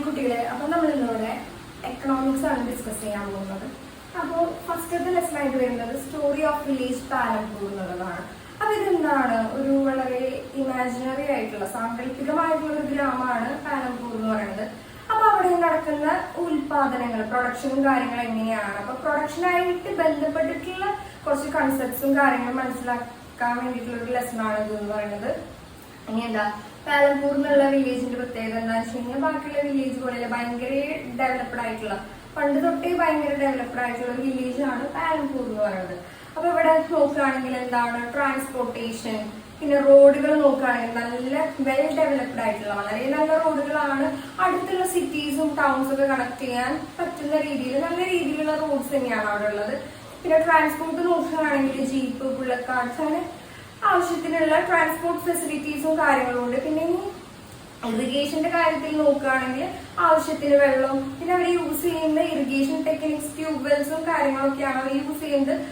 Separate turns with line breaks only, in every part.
Hi കുട്ടികളെ, അപ്പോൾ നമ്മളിന്നിവിടെ economics ആണ് ഡിസ്കസ് ചെയ്യാൻ പോകുന്നത്. അപ്പോൾ ഫസ്റ്റത്തെ ലെസൺ ആയിട്ട് വരുന്നത് സ്റ്റോറി ഓഫ് വില്ലേജ് പാലംപൂർ എന്നുള്ളതാണ്. അപ്പോൾ ഇതെന്താണ്, ഒരു വളരെ ഇമാജിനറി ആയിട്ടുള്ള സാങ്കല്പികമായിട്ടുള്ള ഒരു ഗ്രാമമാണ് പാലംപൂർ എന്ന് പറയുന്നത്. അപ്പോൾ അവിടെ നടക്കുന്ന ഉൽപാദനങ്ങൾ, പ്രൊഡക്ഷനും കാര്യങ്ങളും എങ്ങനെയാണ്, അപ്പോൾ പ്രൊഡക്ഷനായിട്ട് ബന്ധപ്പെട്ടിട്ടുള്ള കുറച്ച് കൺസെപ്റ്റ്സും കാര്യങ്ങളും മനസ്സിലാക്കാൻ വേണ്ടിയിട്ടുള്ള ഒരു ലെസൺ ആണ് ഇത് എന്ന് പറയുന്നത്. ഇനി എന്താ പാലംപൂർ എന്നുള്ള വില്ലേജിന്റെ പ്രത്യേകത എന്താണെന്ന് വെച്ച് കഴിഞ്ഞാൽ ബാക്കിയുള്ള വില്ലേജ് പോലെയല്ല, ഭയങ്കര ഡെവലപ്ഡ് ആയിട്ടുള്ള, പണ്ട് തൊട്ടേ ഭയങ്കര ഡെവലപ്ഡ് ആയിട്ടുള്ള ഒരു വില്ലേജ് ആണ് പാലംപൂർ എന്ന് പറയുന്നത്. അപ്പൊ ഇവിടെ നോക്കുകയാണെങ്കിൽ എന്താണ് ട്രാൻസ്പോർട്ടേഷൻ, പിന്നെ റോഡുകൾ നോക്കുകയാണെങ്കിൽ നല്ല വെൽ ഡെവലപ്ഡ് ആയിട്ടുള്ള വളരെ നല്ല റോഡുകളാണ്. അടുത്തുള്ള സിറ്റീസും ടൗൺസും ഒക്കെ കണക്ട് ചെയ്യാൻ പറ്റുന്ന രീതിയിൽ നല്ല രീതിയിലുള്ള റോഡ്സ് തന്നെയാണ് അവിടെ ഉള്ളത്. പിന്നെ ട്രാൻസ്പോർട്ട് നോക്കുകയാണെങ്കിൽ ജീപ്പ്, ബുള്ളറ്റ് കാർസ്, അങ്ങനെ ആവശ്യത്തിനുള്ള ട്രാൻസ്പോർട്ട് ഫെസിലിറ്റീസും കാര്യങ്ങളും ഉണ്ട്. പിന്നെ ഈ ഇറിഗേഷന്റെ കാര്യത്തിൽ നോക്കുകയാണെങ്കിൽ ആവശ്യത്തിന് വെള്ളം, പിന്നെ അവർ യൂസ് ചെയ്യുന്ന ഇറിഗേഷൻ ടെക്നിക്സ്, ട്യൂബ്വെൽസും കാര്യങ്ങളൊക്കെയാണ് അവർ യൂസ് ചെയ്യുന്നത്.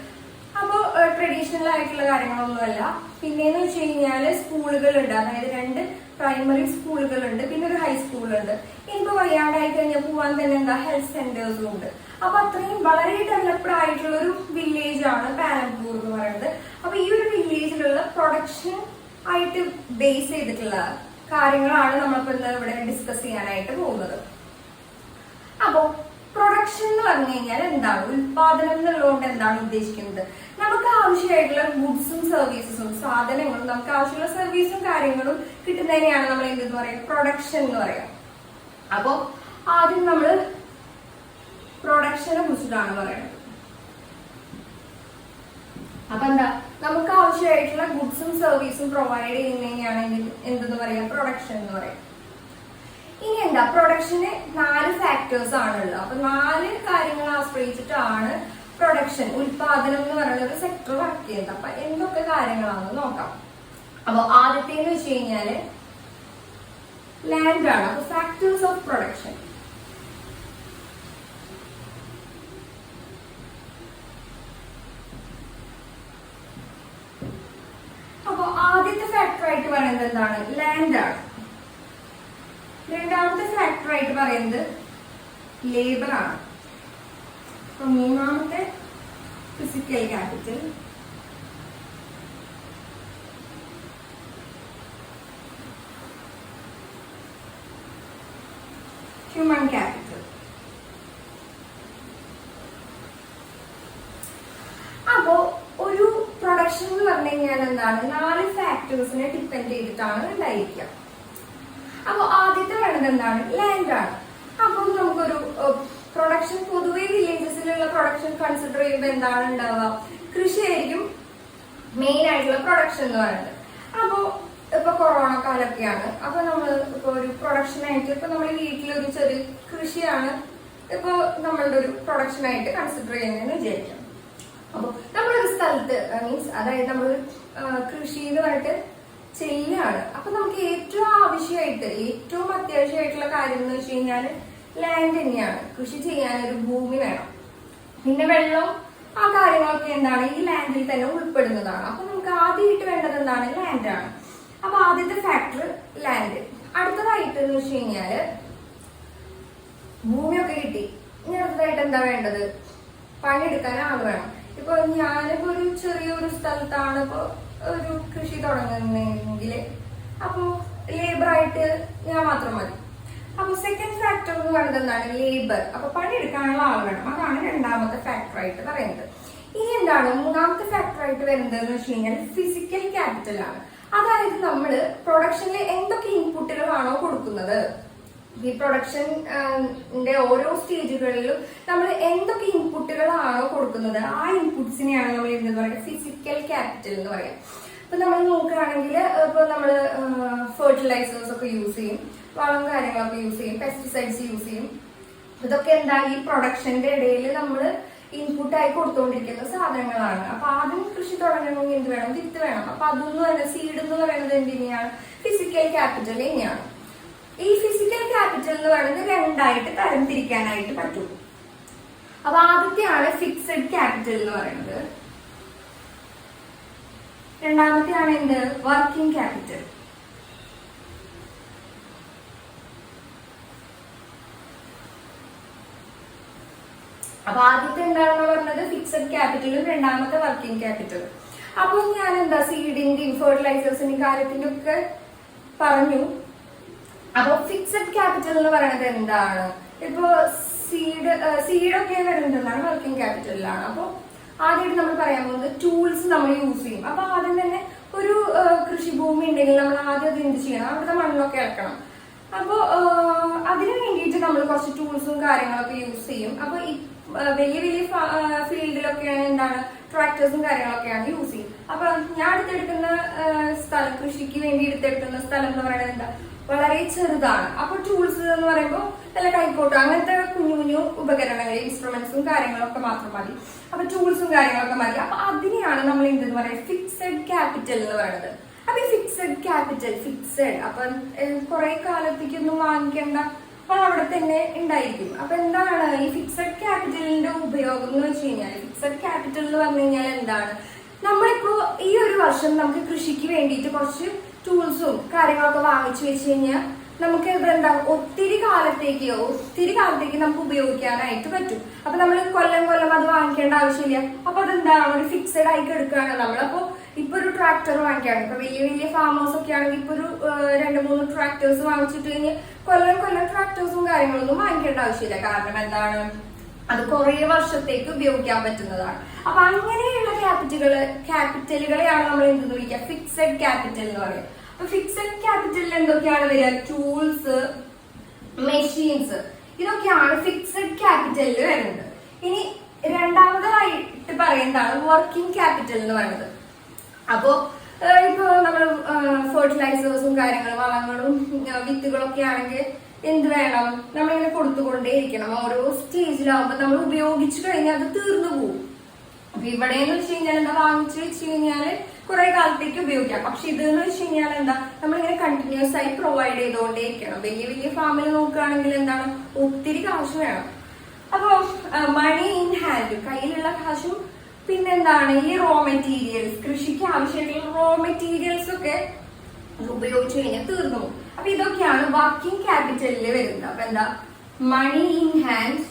അപ്പോൾ ട്രഡീഷണൽ ആയിട്ടുള്ള കാര്യങ്ങളൊന്നുമല്ല. പിന്നെന്ന് വെച്ച് കഴിഞ്ഞാൽ സ്കൂളുകളുണ്ട്, അതായത് 2 പ്രൈമറി സ്കൂളുകളുണ്ട്, പിന്നെ ഒരു ഹൈസ്കൂളുണ്ട്. ഇനിയിപ്പോൾ വയ്യാണ്ടായി കഴിഞ്ഞാൽ പോവാൻ തന്നെ എന്താ ഹെൽത്ത് സെന്റേഴ്സും ഉണ്ട്. അപ്പൊ അത്രയും വളരെ ഡെവലപ്ഡ് ആയിട്ടുള്ള ഒരു വില്ലേജ് ആണ് പാലംപൂർ എന്ന് പറയുന്നത്. അപ്പൊ ഈ ഒരു വില്ലേജിലുള്ള പ്രൊഡക്ഷൻ ആയിട്ട് ബേസ് ചെയ്തിട്ടുള്ള കാര്യങ്ങളാണ് നമ്മളിപ്പോ ഇന്ന് ഇവിടെ ഡിസ്കസ് ചെയ്യാനായിട്ട് പോകുന്നത്. അപ്പോ പ്രൊഡക്ഷൻ എന്ന് പറഞ്ഞു കഴിഞ്ഞാൽ എന്താണ്, ഉൽപാദനം എന്നുള്ളതുകൊണ്ട് എന്താണ് ഉദ്ദേശിക്കുന്നത്, നമുക്ക് ആവശ്യമായിട്ടുള്ള ഗുഡ്സും സർവീസസും, സാധനങ്ങളും, നമുക്ക് ആവശ്യമുള്ള സർവീസും കാര്യങ്ങളും കിട്ടുന്നതിനെയാണ് നമ്മൾ എന്തെന്ന് പറയാം, പ്രൊഡക്ഷൻ എന്ന് പറയാം. അപ്പോ ആദ്യം നമ്മള് പ്രൊഡക്ഷനെ കുറിച്ചിട്ടാണ് പറയുന്നത്. അപ്പൊ എന്താ, നമുക്ക് ആവശ്യമായിട്ടുള്ള ഗുഡ്സും സർവീസും പ്രൊവൈഡ് ചെയ്യുന്നതിനെയാണ് എന്തെന്ന് പറയാം, പ്രൊഡക്ഷൻ എന്ന് പറയാം. ഇനി എന്താ, പ്രൊഡക്ഷന് 4 ഫാക്ടേഴ്സ് ആണുള്ളത്. അപ്പൊ 4 കാര്യങ്ങൾ ആശ്രയിച്ചിട്ടാണ് പ്രൊഡക്ഷൻ, ഉൽപാദനം എന്ന് പറയുന്ന ഒരു സെക്ടർ വർക്ക് ചെയ്യുന്നത്. അപ്പൊ എന്തൊക്കെ കാര്യങ്ങളാണെന്ന് നോക്കാം. അപ്പൊ ആദ്യത്തേന്ന് വെച്ച് കഴിഞ്ഞാല് ലാൻഡ് ആണ്. അപ്പൊ ഫാക്ടേഴ്സ് ഓഫ് പ്രൊഡക്ഷൻ. അപ്പൊ ആദ്യത്തെ ഫാക്ടർ ആയിട്ട് പറയുന്നത് എന്താണ്, ലാൻഡ് ആണ്. രണ്ടാമത്തെ ഫാക്ടർ ആയിട്ട് പറയുന്നത് ലേബർ ആണ്. അപ്പൊ മൂന്നാമത്തെ ഫിസിക്കൽ ക്യാപിറ്റൽ. Human capital. അപ്പോ ഒരു പ്രൊഡക്ഷൻ എന്ന് പറഞ്ഞു കഴിഞ്ഞാൽ എന്താണ്, 4 ഫാക്ടേഴ്സിനെ ഡിപ്പെൻഡ് ചെയ്തിട്ടാണ് ഉണ്ടായിരിക്കുക. അപ്പൊ ആദ്യത്തെ വേണ്ടത് എന്താണ്, ലാൻഡ് ആണ്. അപ്പൊ നമുക്കൊരു പ്രൊഡക്ഷൻ, പൊതുവെ വില്ലേജസിലുള്ള പ്രൊഡക്ഷൻ കൺസിഡർ ചെയ്യുമ്പോൾ എന്താണ് ഉണ്ടാവുക, കൃഷിയായിരിക്കും മെയിൻ ആയിട്ടുള്ള പ്രൊഡക്ഷൻ എന്ന് പറയുന്നത്. അപ്പോ ഇപ്പൊ കൊറോണ കാലൊക്കെയാണ്. അപ്പൊ നമ്മൾ ഇപ്പൊ ഒരു പ്രൊഡക്ഷൻ ആയിട്ട്, ഇപ്പൊ നമ്മുടെ വീട്ടിലൊരു ചെറിയ കൃഷിയാണ് ഇപ്പൊ നമ്മളുടെ ഒരു പ്രൊഡക്ഷൻ ആയിട്ട് കൺസിഡർ ചെയ്യുന്നതെന്ന് വിചാരിക്കാം. അപ്പൊ നമ്മളൊരു സ്ഥലത്ത് മീൻസ്, അതായത് നമ്മൾ കൃഷി എന്ന് പറഞ്ഞിട്ട് ചെയ്യാണ്. അപ്പൊ നമുക്ക് ഏറ്റവും ആവശ്യമായിട്ട്, ഏറ്റവും അത്യാവശ്യമായിട്ടുള്ള കാര്യം എന്ന് വെച്ച് കഴിഞ്ഞാല് ലാൻഡ് തന്നെയാണ്. കൃഷി ചെയ്യാനൊരു ഭൂമി വേണം, പിന്നെ വെള്ളം, ആ കാര്യങ്ങളൊക്കെ എന്താണ് ഈ ലാൻഡിൽ തന്നെ ഉൾപ്പെടുന്നതാണ്. അപ്പൊ നമുക്ക് ആദ്യമായിട്ട് വേണ്ടത് എന്താണ്, ലാൻഡ് ആണ്. അപ്പൊ ആദ്യത്തെ ഫാക്ടർ ലാൻഡ്. അടുത്തതായിട്ട് എന്ന് വെച്ച് കഴിഞ്ഞാല് ഭൂമിയൊക്കെ കിട്ടി, ഇനി അടുത്തതായിട്ട് എന്താ വേണ്ടത്, പണിയെടുക്കാൻ ആള് വേണം. ഇപ്പൊ ഞാനിപ്പോ ഒരു ചെറിയൊരു സ്ഥലത്താണ് ഇപ്പൊ ഒരു കൃഷി തുടങ്ങുന്നെങ്കിൽ അപ്പൊ ലേബറായിട്ട് ഞാൻ മാത്രം മതി. അപ്പൊ സെക്കൻഡ് ഫാക്ടർ എന്ന് പറയുന്നത് എന്താണ്, ലേബർ. അപ്പൊ പണിയെടുക്കാനുള്ള ആൾ വേണം, അതാണ് രണ്ടാമത്തെ ഫാക്ടർ ആയിട്ട് പറയുന്നത്. ഇനി എന്താണ് മൂന്നാമത്തെ ഫാക്ടർ ആയിട്ട് വരുന്നത് എന്ന് വെച്ച് കഴിഞ്ഞാൽ ഫിസിക്കൽ ക്യാപിറ്റൽ ആണ്. അതായത് നമ്മള് പ്രൊഡക്ഷനിൽ എന്തൊക്കെ ഇൻപുട്ടുകളാണോ കൊടുക്കുന്നത്, ഈ പ്രൊഡക്ഷന്റെ ഓരോ സ്റ്റേജുകളിലും നമ്മൾ എന്തൊക്കെ ഇൻപുട്ടുകളാണോ കൊടുക്കുന്നത്, ആ ഇൻപുട്സിനെയാണ് നമ്മൾ എന്തെന്ന് പറയുക, ഫിസിക്കൽ ക്യാപിറ്റൽ എന്ന് പറയാം. ഇപ്പൊ നമ്മൾ നോക്കുകയാണെങ്കിൽ ഇപ്പൊ നമ്മള് ഫെർട്ടിലൈസേഴ്സ് ഒക്കെ യൂസ് ചെയ്യും, വളം കാര്യങ്ങളൊക്കെ യൂസ് ചെയ്യും, പെസ്റ്റിസൈഡ്സ് യൂസ് ചെയ്യും. ഇതൊക്കെ എന്താ ഈ പ്രൊഡക്ഷന്റെ ഇടയിൽ നമ്മൾ ഇൻപുട്ടായി കൊടുത്തുകൊണ്ടിരിക്കുന്ന സാധനങ്ങളാണ്. അപ്പൊ ആദ്യം കൃഷി തുടങ്ങണമെങ്കിൽ എന്ത് വേണം, വിത്ത് വേണം. അപ്പൊ അതൊന്നും തന്നെ സീഡ് എന്ന് പറയുന്നത് എന്തിനെയാണ്, ഫിസിക്കൽ ക്യാപിറ്റൽ തന്നെയാണ്. ഈ ഫിസിക്കൽ ക്യാപിറ്റൽ എന്ന് പറയുന്നത് 2ആയിട്ട് തരംതിരിക്കാനായിട്ട് പറ്റും. അപ്പൊ ആദ്യത്തെയാണ് ഫിക്സഡ് ക്യാപിറ്റൽ എന്ന് പറയുന്നത്, രണ്ടാമത്തെയാണ് എന്ത്, വർക്കിംഗ് ക്യാപിറ്റൽ. അപ്പൊ ആദ്യത്തെ എന്താണെന്ന് പറഞ്ഞത് ഫിക്സഡ് ക്യാപിറ്റലും രണ്ടാമത്തെ വർക്കിംഗ് ക്യാപിറ്റലും. അപ്പൊ ഞാൻ എന്താ സീഡിന്റെയും ഫെർട്ടിലൈസേഴ്സിന്റെയും കാര്യത്തിന്റെ ഒക്കെ പറഞ്ഞു. അപ്പൊ ഫിക്സഡ് ക്യാപിറ്റൽ എന്ന് പറയുന്നത് എന്താണ്? ഇപ്പൊ സീഡൊക്കെ വരുന്നതാണ് വർക്കിംഗ് ക്യാപിറ്റലിലാണ്. അപ്പൊ ആദ്യമായിട്ട് നമ്മൾ പറയാൻ പോകുന്നത് ടൂൾസ് നമ്മൾ യൂസ് ചെയ്യും. അപ്പൊ ആദ്യം തന്നെ ഒരു കൃഷിഭൂമി ഉണ്ടെങ്കിൽ നമ്മൾ ആദ്യം അത് എന്ത് ചെയ്യണം? അവിടുത്തെ മണ്ണൊക്കെ ഇളക്കണം. അപ്പൊ അതിന് വേണ്ടിയിട്ട് നമ്മൾ കുറച്ച് ടൂൾസും കാര്യങ്ങളൊക്കെ യൂസ് ചെയ്യും. അപ്പൊ ഈ വലിയ വലിയ ഫീൽഡിലൊക്കെയാണ് എന്താണ് ട്രാക്ടേഴ്സും കാര്യങ്ങളൊക്കെയാണ് യൂസ് ചെയ്യും. അപ്പൊ ഞാൻ എടുത്തെടുക്കുന്ന സ്ഥലം, കൃഷിക്ക് വേണ്ടി എടുത്തെടുക്കുന്ന സ്ഥലം എന്ന് പറയുന്നത് എന്താ, വളരെ ചെറുതാണ്. അപ്പൊ ടൂൾസ് എന്ന് പറയുമ്പോൾ നല്ല കൈക്കോട്ട് അങ്ങനത്തെ കുഞ്ഞു കുഞ്ഞു ഉപകരണങ്ങൾ, ഇൻസ്ട്രുമെന്റ്സും കാര്യങ്ങളൊക്കെ മാത്രം മതി. അപ്പൊ ടൂൾസും കാര്യങ്ങളൊക്കെ മതി. അപ്പൊ അതിനെയാണ് നമ്മൾ എന്തെന്ന് പറയുക, ഫിക്സഡ് ക്യാപിറ്റൽ എന്ന് പറയുന്നത്. അപ്പൊ ഈ ഫിക്സഡ് ക്യാപിറ്റൽ ഫിക്സഡ്, അപ്പൊ കുറെ കാലത്തേക്കൊന്നും വാങ്ങിക്കേണ്ട, അത് അവിടെ തന്നെ ഉണ്ടായിരിക്കും. അപ്പൊ എന്താണ് ഈ ഫിക്സഡ് ക്യാപിറ്റലിന്റെ ഉപയോഗം എന്ന് വെച്ച് കഴിഞ്ഞാൽ, ഫിക്സഡ് ക്യാപിറ്റൽ എന്ന് പറഞ്ഞു കഴിഞ്ഞാൽ എന്താണ്, നമ്മളിപ്പോ ഈ ഒരു വർഷം നമുക്ക് കൃഷിക്ക് വേണ്ടിയിട്ട് കുറച്ച് ടൂൾസും കാര്യങ്ങളൊക്കെ വാങ്ങിച്ചു വെച്ച് കഴിഞ്ഞാൽ നമുക്ക് ഇതെന്താ ഒത്തിരി കാലത്തേക്ക് നമുക്ക് ഉപയോഗിക്കാനായിട്ട് പറ്റും. അപ്പൊ നമ്മൾ കൊല്ലം അത് വാങ്ങിക്കേണ്ട ആവശ്യമില്ല. അപ്പൊ അതെന്താണ് ഒരു ഫിക്സഡ് ആയിട്ട് എടുക്കുകയാണ് നമ്മൾ. അപ്പൊ ഇപ്പൊ ഒരു ട്രാക്ടർ വാങ്ങിക്കുകയാണ്, ഇപ്പൊ വലിയ ഫാമേഴ്സ് ഒക്കെ ആണെങ്കിൽ ഇപ്പൊ ഒരു 2-3 ട്രാക്ടേഴ്സ് വാങ്ങിച്ചിട്ട് കഴിഞ്ഞാൽ കൊല്ലം ട്രാക്ടേഴ്സും കാര്യങ്ങളൊന്നും വാങ്ങിക്കേണ്ട ആവശ്യമില്ല. കാരണം എന്താണ്, അത് കുറെ വർഷത്തേക്ക് ഉപയോഗിക്കാൻ പറ്റുന്നതാണ്. അപ്പൊ അങ്ങനെയുള്ള ക്യാപിറ്റലുകളെയാണ് നമ്മൾ എന്തെന്ന് വിളിക്കുക, ഫിക്സഡ് ക്യാപിറ്റൽ എന്ന് പറയുന്നത്. അപ്പൊ ഫിക്സഡ് ക്യാപിറ്റലിൽ എന്തൊക്കെയാണ് വരിക, ടൂൾസ്, മെഷീൻസ്, ഇതൊക്കെയാണ് ഫിക്സഡ് ക്യാപിറ്റലിൽ വരുന്നത്. ഇനി രണ്ടാമതായിട്ട് പറയുന്നതാണ് വർക്കിംഗ് ക്യാപിറ്റൽ എന്ന് പറയുന്നത്. അപ്പോ ഇപ്പൊ നമ്മൾ ഫെർട്ടിലൈസേഴ്സും കാര്യങ്ങളും വളങ്ങളും വിത്തുകളൊക്കെ ആണെങ്കിൽ എന്ത് വേണം, നമ്മളിങ്ങനെ കൊടുത്തുകൊണ്ടേയിരിക്കണം. ഓരോ സ്റ്റേജിലാവുമ്പോ നമ്മൾ ഉപയോഗിച്ചു കഴിഞ്ഞാൽ അത് തീർന്നു പോകും. അപ്പൊ ഇവിടെ എന്ന് വെച്ച് കഴിഞ്ഞാൽ എന്താ, വാങ്ങിച്ചു വെച്ച് കഴിഞ്ഞാല് കുറെ കാലത്തേക്ക് ഉപയോഗിക്കാം. പക്ഷെ ഇതെന്ന് വെച്ച് കഴിഞ്ഞാൽ എന്താ, നമ്മളിങ്ങനെ കണ്ടിന്യൂസ് ആയി പ്രൊവൈഡ് ചെയ്തുകൊണ്ടേയിരിക്കണം. വലിയ ഫാമിൽ നോക്കുകയാണെങ്കിൽ എന്താണ്, ഒത്തിരി കാശ് വേണം. അപ്പൊ മണി ഇൻ ഹാൻഡ്, കയ്യിലുള്ള കാശും പിന്നെന്താണ് ഈ റോ മെറ്റീരിയൽസ്, കൃഷിക്ക് ആവശ്യമായിട്ടുള്ള റോ മെറ്റീരിയൽസ് ഒക്കെ ഉപയോഗിച്ചു കഴിഞ്ഞാൽ തീർന്നു. അപ്പൊ ഇതൊക്കെയാണ് വർക്കിംഗ് ക്യാപിറ്റലിൽ വരുന്നത്. അപ്പൊ എന്താ, money in hand,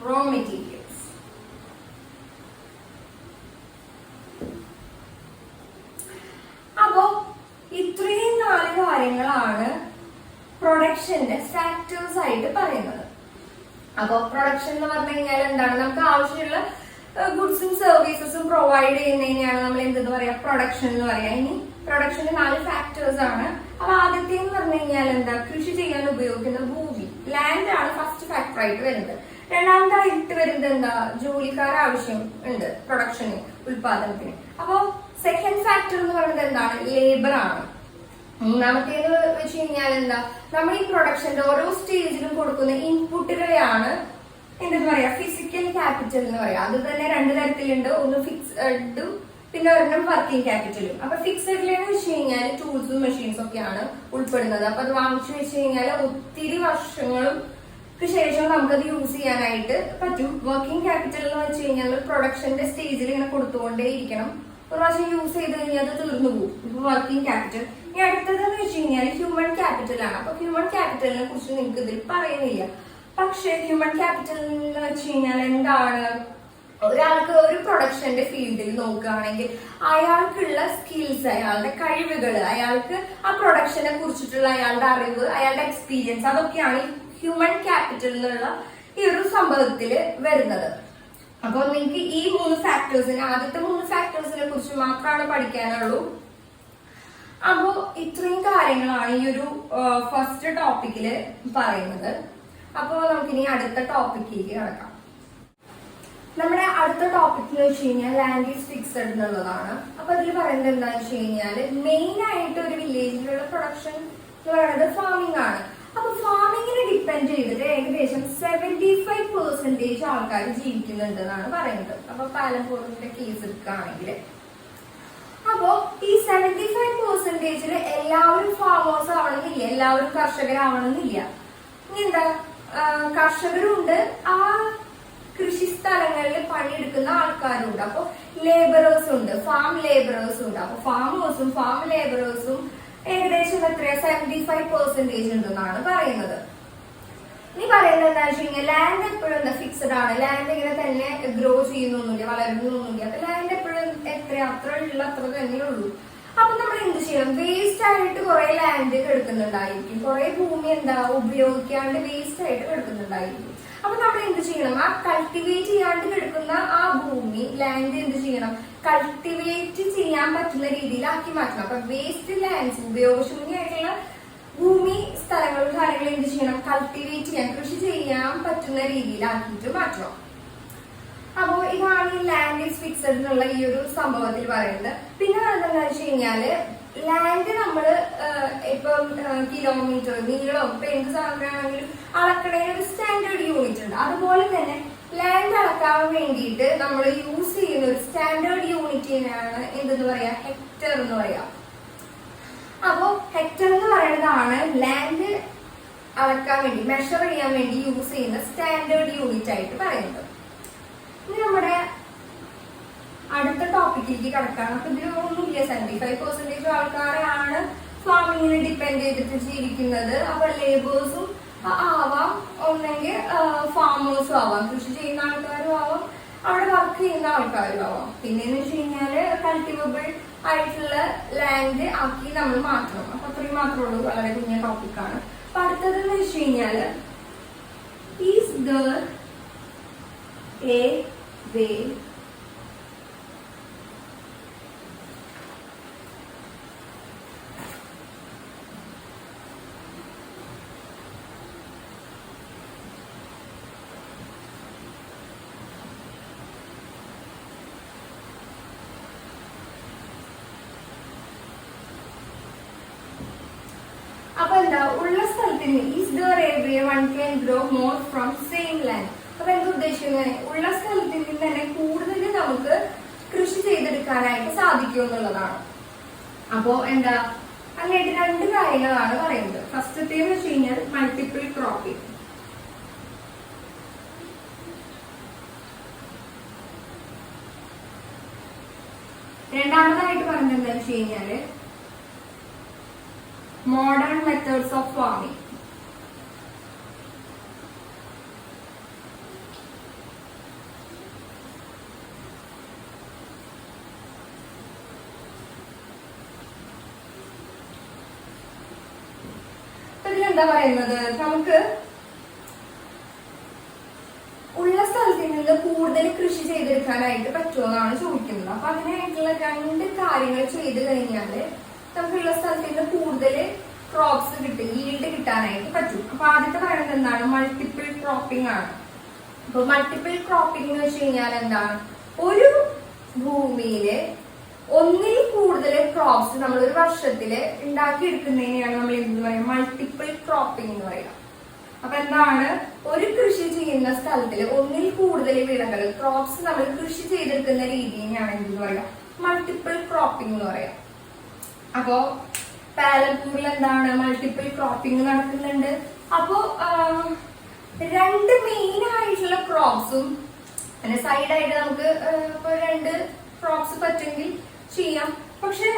raw materials. അപ്പോ ഇത്രയും 4 കാര്യങ്ങളാണ് പ്രൊഡക്ഷന്റെ ഫാക്ടേഴ്സ് ആയിട്ട് പറയുന്നത്. അപ്പൊ പ്രൊഡക്ഷൻ എന്ന് പറഞ്ഞു കഴിഞ്ഞാൽ എന്താണ്, നമുക്ക് ആവശ്യമുള്ള ഗുഡ്സും സർവീസസും പ്രൊവൈഡ് ചെയ്യുന്നതിനെയാണ് നമ്മൾ എന്തെന്ന് പറയാ, പ്രൊഡക്ഷൻ എന്ന് പറയാ. ഇനി പ്രൊഡക്ഷന്റെ 4 ഫാക്ടേഴ്സ് ആണ്. അപ്പൊ ആദ്യത്തെ എന്ന് പറഞ്ഞു കഴിഞ്ഞാൽ എന്താ, കൃഷി ചെയ്യാൻ ഉപയോഗിക്കുന്ന ഭൂമി, ലാൻഡ് ആണ് ഫസ്റ്റ് ഫാക്ടർ ആയിട്ട് വരുന്നത്. രണ്ടാമതായിട്ട് വരുന്നത് എന്താ, ജോലിക്കാർ ആവശ്യം ഉണ്ട് പ്രൊഡക്ഷന്, ഉൽപാദനത്തിന്. അപ്പൊ സെക്കൻഡ് ഫാക്ടർ എന്ന് പറയുന്നത് എന്താണ്, ലേബർ ആണ്. മൂന്നാമത്തേന്ന് വെച്ച് കഴിഞ്ഞാൽ എന്താ, നമ്മൾ ഈ പ്രൊഡക്ഷന്റെ ഓരോ സ്റ്റേജിലും കൊടുക്കുന്ന ഇൻപുട്ടുകളെയാണ് എന്തെന്ന് പറയാ, ഫിസിക്കൽ ക്യാപിറ്റൽ എന്ന് പറയാം. അത് തന്നെ 2 തരത്തിലുണ്ട്, ഒന്ന് ഫിക്സഡും പിന്നെ ഒരെണ്ണം വർക്കിംഗ് ക്യാപിറ്റലും. അപ്പൊ ഫിക്സഡിലെന്ന് വെച്ച് കഴിഞ്ഞാൽ ടൂൾസും മെഷീൻസും ഒക്കെയാണ് ഉൾപ്പെടുന്നത്. അപ്പൊ അത് വാങ്ങിച്ചു വെച്ച് കഴിഞ്ഞാൽ ഒത്തിരി വർഷങ്ങൾക്ക് ശേഷം നമുക്കത് യൂസ് ചെയ്യാനായിട്ട് പറ്റും. വർക്കിംഗ് ക്യാപിറ്റൽ എന്ന് വെച്ച് കഴിഞ്ഞാൽ പ്രൊഡക്ഷന്റെ സ്റ്റേജിൽ ഇങ്ങനെ കൊടുത്തുകൊണ്ടേ ഇരിക്കണം. ഒരു പ്രാവശ്യം യൂസ് ചെയ്ത് കഴിഞ്ഞാൽ അത് തീർന്നു പോകും. ഇപ്പൊ വർക്കിംഗ് ക്യാപിറ്റൽ. ഇനി അടുത്തതെന്ന് വെച്ച് കഴിഞ്ഞാൽ ഹ്യൂമൻ ക്യാപിറ്റൽ ആണ്. അപ്പൊ ഹ്യൂമൻ ക്യാപിറ്റലിനെ കുറിച്ച് നിങ്ങൾക്ക് ഇതിൽ പറയുന്നില്ല. പക്ഷെ ഹ്യൂമൻ ക്യാപിറ്റൽ എന്ന് വെച്ച് കഴിഞ്ഞാൽ എന്താണ്, ഒരാൾക്ക് ഒരു പ്രൊഡക്ഷന്റെ ഫീൽഡിൽ നോക്കുകയാണെങ്കിൽ അയാൾക്കുള്ള സ്കിൽസ്, അയാളുടെ കഴിവുകൾ, അയാൾക്ക് ആ പ്രൊഡക്ഷനെ കുറിച്ചിട്ടുള്ള അയാളുടെ അറിവ്, അയാളുടെ എക്സ്പീരിയൻസ്, അതൊക്കെയാണ് ഹ്യൂമൻ ക്യാപിറ്റൽ എന്നുള്ള ഈ ഒരു സംഭവത്തില് വരുന്നത്. അപ്പൊ നിങ്ങൾക്ക് ഈ 3 ഫാക്ടേഴ്സിന്, ആദ്യത്തെ 3 ഫാക്ടേഴ്സിനെ കുറിച്ച് മാത്രമാണ് പഠിക്കാനുള്ളൂ. അപ്പോ ഇത്രയും കാര്യങ്ങളാണ് ഈ ഒരു ഫസ്റ്റ് ടോപ്പിക്കില് പറയുന്നത്. അപ്പോ നമുക്കിനി അടുത്ത ടോപ്പിക്കിലേക്ക് കിടക്കാം. നമ്മുടെ അടുത്ത ടോപ്പിക് എന്ന് വെച്ച് കഴിഞ്ഞാൽ ലാൻഡ് ഈസ് ഫിക്സഡ് എന്നുള്ളതാണ്. അപ്പൊ അതിൽ പറയുന്നത് എന്താണെന്ന് വെച്ച് കഴിഞ്ഞാൽ മെയിൻ ആയിട്ട് ഒരു വില്ലേജിലുള്ള പ്രൊഡക്ഷൻ എന്ന് പറയുന്നത് ഫാമിംഗ് ആണ്. അപ്പൊ ഫാമിങ്ങിനെ ഡിപ്പെൻഡ് ചെയ്തിട്ട് ഏകദേശം 75% ആൾക്കാർ ജീവിക്കുന്നുണ്ട് എന്നാണ് പറയുന്നത്. അപ്പൊ പാലംപൂരിന്റെ കേസ് എടുക്കുകയാണെങ്കിൽ, അപ്പോ ഈ 75% എല്ലാവരും ഫാമേഴ്സ് ആവണമെന്നില്ല, എല്ലാവരും കർഷകരാവണമെന്നില്ല. ഇനി എന്താ, കർഷകരുണ്ട്, ആ കൃഷി സ്ഥലങ്ങളിൽ പണിയെടുക്കുന്ന ആൾക്കാരുണ്ട്. അപ്പൊ ലേബറേഴ്സ് ഉണ്ട്, ഫാം ലേബറേഴ്സ് ഉണ്ട്. അപ്പൊ ഫാം ലേബറേഴ്സും ഏകദേശം എത്ര 75% ഉണ്ടെന്നാണ് പറയുന്നത്. ഇനി പറയുന്നത് എന്താ വെച്ച് കഴിഞ്ഞാൽ ലാൻഡ് എപ്പോഴും എന്താ ഫിക്സഡ് ആണ്. ലാൻഡ് ഇങ്ങനെ തന്നെ ഗ്രോ ചെയ്യുന്നൊന്നുമില്ല, വളരുന്നൊന്നുമില്ല. അപ്പൊ ലാൻഡ് എപ്പോഴും അത്ര ഉള്ള അത്ര തന്നെ ഉള്ളൂ. അപ്പൊ നമ്മൾ എന്ത് ചെയ്യണം? വേസ്റ്റ് ആയിട്ട് കുറെ ലാൻഡ് കിടക്കുന്നുണ്ടായിരിക്കും, കുറെ ഭൂമി എന്താ ഉപയോഗിക്കാണ്ട് വേസ്റ്റ് ആയിട്ട് കിടക്കുന്നുണ്ടായിരിക്കും. അപ്പൊ നമ്മൾ എന്ത് ചെയ്യണം? ആ കൾട്ടിവേറ്റ് ചെയ്യാണ്ട് കിടക്കുന്ന ആ ഭൂമി ലാൻഡ് എന്ത് ചെയ്യണം? കൾട്ടിവേറ്റ് ചെയ്യാൻ പറ്റുന്ന രീതിയിലാക്കി മാറ്റണം. അപ്പൊ വേസ്റ്റ് ലാൻഡ്സ്, ഉപയോഗശൂന്യമായിട്ടുള്ള ഭൂമി, സ്ഥലങ്ങളും കാര്യങ്ങളും എന്ത് ചെയ്യണം? കൾട്ടിവേറ്റ് ചെയ്യാൻ, കൃഷി ചെയ്യാൻ പറ്റുന്ന രീതിയിലാക്കിയിട്ട് മാറ്റണം. അപ്പോ ഇതാണ് ഈ ലാൻഡ് ഈസ് ഫിക്സഡ് എന്നുള്ള ഈ ഒരു സംഭവത്തിൽ പറയുന്നത്. പിന്നെ എന്താണെന്ന് വെച്ച് കഴിഞ്ഞാല് ലാൻഡ് നമ്മള് ഇപ്പം കിലോമീറ്റർ നീളം ഇപ്പൊ എന്ത് സാധനമാണെങ്കിലും അളക്കണേന് ഒരു സ്റ്റാൻഡേർഡ് യൂണിറ്റ് ഉണ്ട്. അതുപോലെ തന്നെ ലാൻഡ് അളക്കാൻ വേണ്ടിയിട്ട് നമ്മൾ യൂസ് ചെയ്യുന്ന ഒരു സ്റ്റാൻഡേർഡ് യൂണിറ്റിനാണ് എന്തെന്ന് പറയാ? ഹെക്ടർ എന്ന് പറയാ. അപ്പോ ഹെക്ടർ എന്ന് പറയുന്നതാണ് ലാൻഡ് അളക്കാൻ വേണ്ടി, മെഷർ ചെയ്യാൻ വേണ്ടി യൂസ് ചെയ്യുന്ന സ്റ്റാൻഡേർഡ് യൂണിറ്റ് ആയിട്ട് പറയുന്നത്. ഇനി നമ്മുടെ അടുത്ത ടോപ്പിക്കിലേക്ക് കടക്കാണ്. അപ്പൊ ഇതിലൊന്നുമില്ല, 75% ആൾക്കാരാണ് ഫാമിങ്ങിനെ ഡിപ്പെൻഡ് ചെയ്തിട്ട് ജീവിക്കുന്നത്. അപ്പൊ ലേബേഴ്സും ആവാം, ഒന്നെങ്കിൽ ഫാമേഴ്സും ആവാം, കൃഷി ചെയ്യുന്ന ആൾക്കാരും ആവാം, അവിടെ വർക്ക് ചെയ്യുന്ന ആൾക്കാരും ആവാം. പിന്നെന്ന് വെച്ച് കഴിഞ്ഞാല് കൾട്ടിവബിൾ ആയിട്ടുള്ള ലാൻഡ് ആക്കി നമ്മൾ മാറ്റണം. അപ്പൊ അത്രയും മാത്രമേ ഉള്ളൂ, വളരെ കുഞ്ഞ ടോപ്പിക്കാണ്. അപ്പൊ അടുത്തതെന്ന് വെച്ച് കഴിഞ്ഞാല് ഈസ് ദർ എ വേ അപ്പൊ എന്താ ഉള്ള സ്ഥലത്തിന് is there a way one can grow more from same land. അപ്പൊ എന്താ ഉദ്ദേശിക്കുന്നത്? ഉള്ള സ്ഥലത്തിൽ നിന്ന് തന്നെ കൂടുതൽ നമുക്ക് കൃഷി ചെയ്തെടുക്കാനായിട്ട് സാധിക്കും എന്നുള്ളതാണ്. അപ്പോ എന്താ അങ്ങനെയായിട്ട് രണ്ട് കാര്യങ്ങളാണ് പറയുന്നത്. ഫസ്റ്റത്തെ എന്ന് വെച്ച് കഴിഞ്ഞാൽ മൾട്ടിപ്പിൾ ക്രോപ്പിംഗ്. രണ്ടാമതായിട്ട് പറഞ്ഞത് എന്താ വെച്ച് കഴിഞ്ഞാല് മോഡേൺ മെത്തേഡ്സ് ഓഫ് ഫാമിംഗ്. ഇതിലെന്താ പറയുന്നത്? നമുക്ക് ഉള്ള സ്ഥലത്തിൽ നിന്ന് കൂടുതൽ കൃഷി ചെയ്തെടുക്കാനായിട്ട് പറ്റുമെന്നാണ് ചോദിക്കുന്നത്. അപ്പൊ അതിനായിട്ടുള്ള രണ്ട് കാര്യങ്ങൾ ചെയ്ത് കഴിഞ്ഞാല് നമുക്കുള്ള സ്ഥലത്തിൽ നിന്ന് കൂടുതൽ ക്രോപ്സ് കിട്ടും, ഈൽഡ് കിട്ടാനായിട്ട് പറ്റും. അപ്പൊ ആദ്യത്തെ പറയുന്നത് എന്താണ്? മൾട്ടിപ്പിൾ ക്രോപ്പിംഗ് ആണ്. അപ്പൊ മൾട്ടിപ്പിൾ ക്രോപ്പിംഗ് എന്ന് വെച്ച് കഴിഞ്ഞാൽ എന്താണ്? ഒരു ഭൂമിയില് ഒന്നിൽ കൂടുതൽ ക്രോപ്സ് നമ്മൾ ഒരു വർഷത്തില് ഉണ്ടാക്കിയെടുക്കുന്നതിനെയാണ് നമ്മൾ എന്ത് പറയാം? മൾട്ടിപ്പിൾ ക്രോപ്പിംഗ് എന്ന് പറയാം. അപ്പൊ എന്താണ്? ഒരു കൃഷി ചെയ്യുന്ന സ്ഥലത്തില് ഒന്നിൽ കൂടുതൽ വിളകൾ, ക്രോപ്സ് നമ്മൾ കൃഷി ചെയ്തെടുക്കുന്ന രീതിയാണ് എന്തെന്ന് പറയാം? മൾട്ടിപ്പിൾ ക്രോപ്പിംഗ് എന്ന് പറയാം. അപ്പോ പാലപ്പൂരിൽ എന്താണ്? മൾട്ടിപ്പിൾ ക്രോപ്പിംഗ് നടക്കുന്നുണ്ട്. അപ്പോ രണ്ട് മെയിൻ ആയിട്ടുള്ള ക്രോപ്സും പിന്നെ സൈഡായിട്ട് നമുക്ക് ഇപ്പൊ രണ്ട് ക്രോപ്സ് പറ്റുമെങ്കിൽ ചെയ്യാം. പക്ഷെ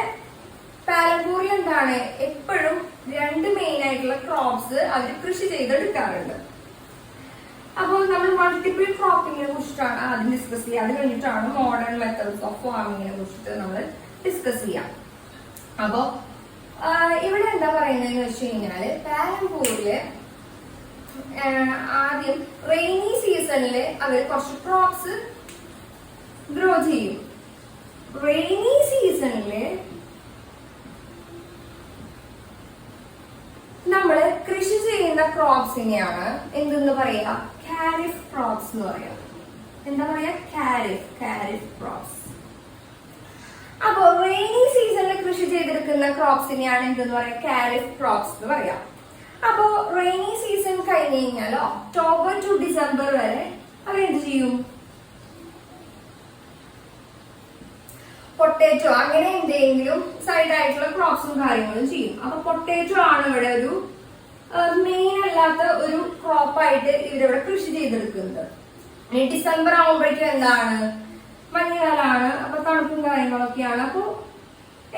പാലപ്പൂരിൽ എന്താണ്? എപ്പോഴും രണ്ട് മെയിൻ ആയിട്ടുള്ള ക്രോപ്സ് അവർ കൃഷി ചെയ്തെടുക്കാറുണ്ട്. അപ്പോൾ നമ്മൾ മൾട്ടിപ്പിൾ ക്രോപ്പിങ്ങിനെ കുറിച്ചിട്ടാണ് ആദ്യം ഡിസ്കസ് ചെയ്യുക. അത് കഴിഞ്ഞിട്ടാണ് മോഡേൺ മെത്തേഡ്സ് ഓഫ് ഫാമിങ്ങിനെ കുറിച്ചിട്ട് നമ്മൾ ഡിസ്കസ് ചെയ്യാം. അപ്പോ ഇവിടെ എന്താ പറയുന്നതെന്ന് വെച്ച് കഴിഞ്ഞാല് പാലപ്പൂരില് ആദ്യം റെയിനി സീസണില് അവർ കുറച്ച് ക്രോപ്സ് ഗ്രോ ചെയ്യും. റെയിനി സീസണില് നമ്മള് കൃഷി ചെയ്യുന്ന ക്രോപ്സിനെയാണ് എന്തെന്ന് പറയാ? ഖാരിഫ് ക്രോപ്സ് എന്ന് പറയാം. എന്താ പറയാ? ഖാരിഫ് ക്രോപ്സ്. അപ്പോ റെയിനി സീസണിൽ കൃഷി ചെയ്തെടുക്കുന്ന ക്രോപ്സിനെയാണ് എന്തെന്ന് പറയാ? ഖാരിഫ് ക്രോപ്സ് എന്ന് പറയാം. അപ്പോ റെയിനി സീസൺ കഴിഞ്ഞ് കഴിഞ്ഞാൽ ഒക്ടോബർ ടു ഡിസംബർ വരെ അവരെന്ത് ചെയ്യും? പൊട്ടേറ്റോ അങ്ങനെ എന്തെങ്കിലും സൈഡ് ആയിട്ടുള്ള ക്രോപ്സും കാര്യങ്ങളും ചെയ്യും. അപ്പൊ പൊട്ടേറ്റോ ആണ് ഇവിടെ ഒരു മെയിൻ അല്ലാത്ത ഒരു ക്രോപ്പായിട്ട് ഇവരിവിടെ കൃഷി ചെയ്തെടുക്കുന്നത്. ഡിസംബർ ആവുമ്പോഴേക്കും എന്താണ്? മഞ്ഞുകാലാണ്. അപ്പൊ തണുപ്പും കാര്യങ്ങളൊക്കെയാണ്. അപ്പൊ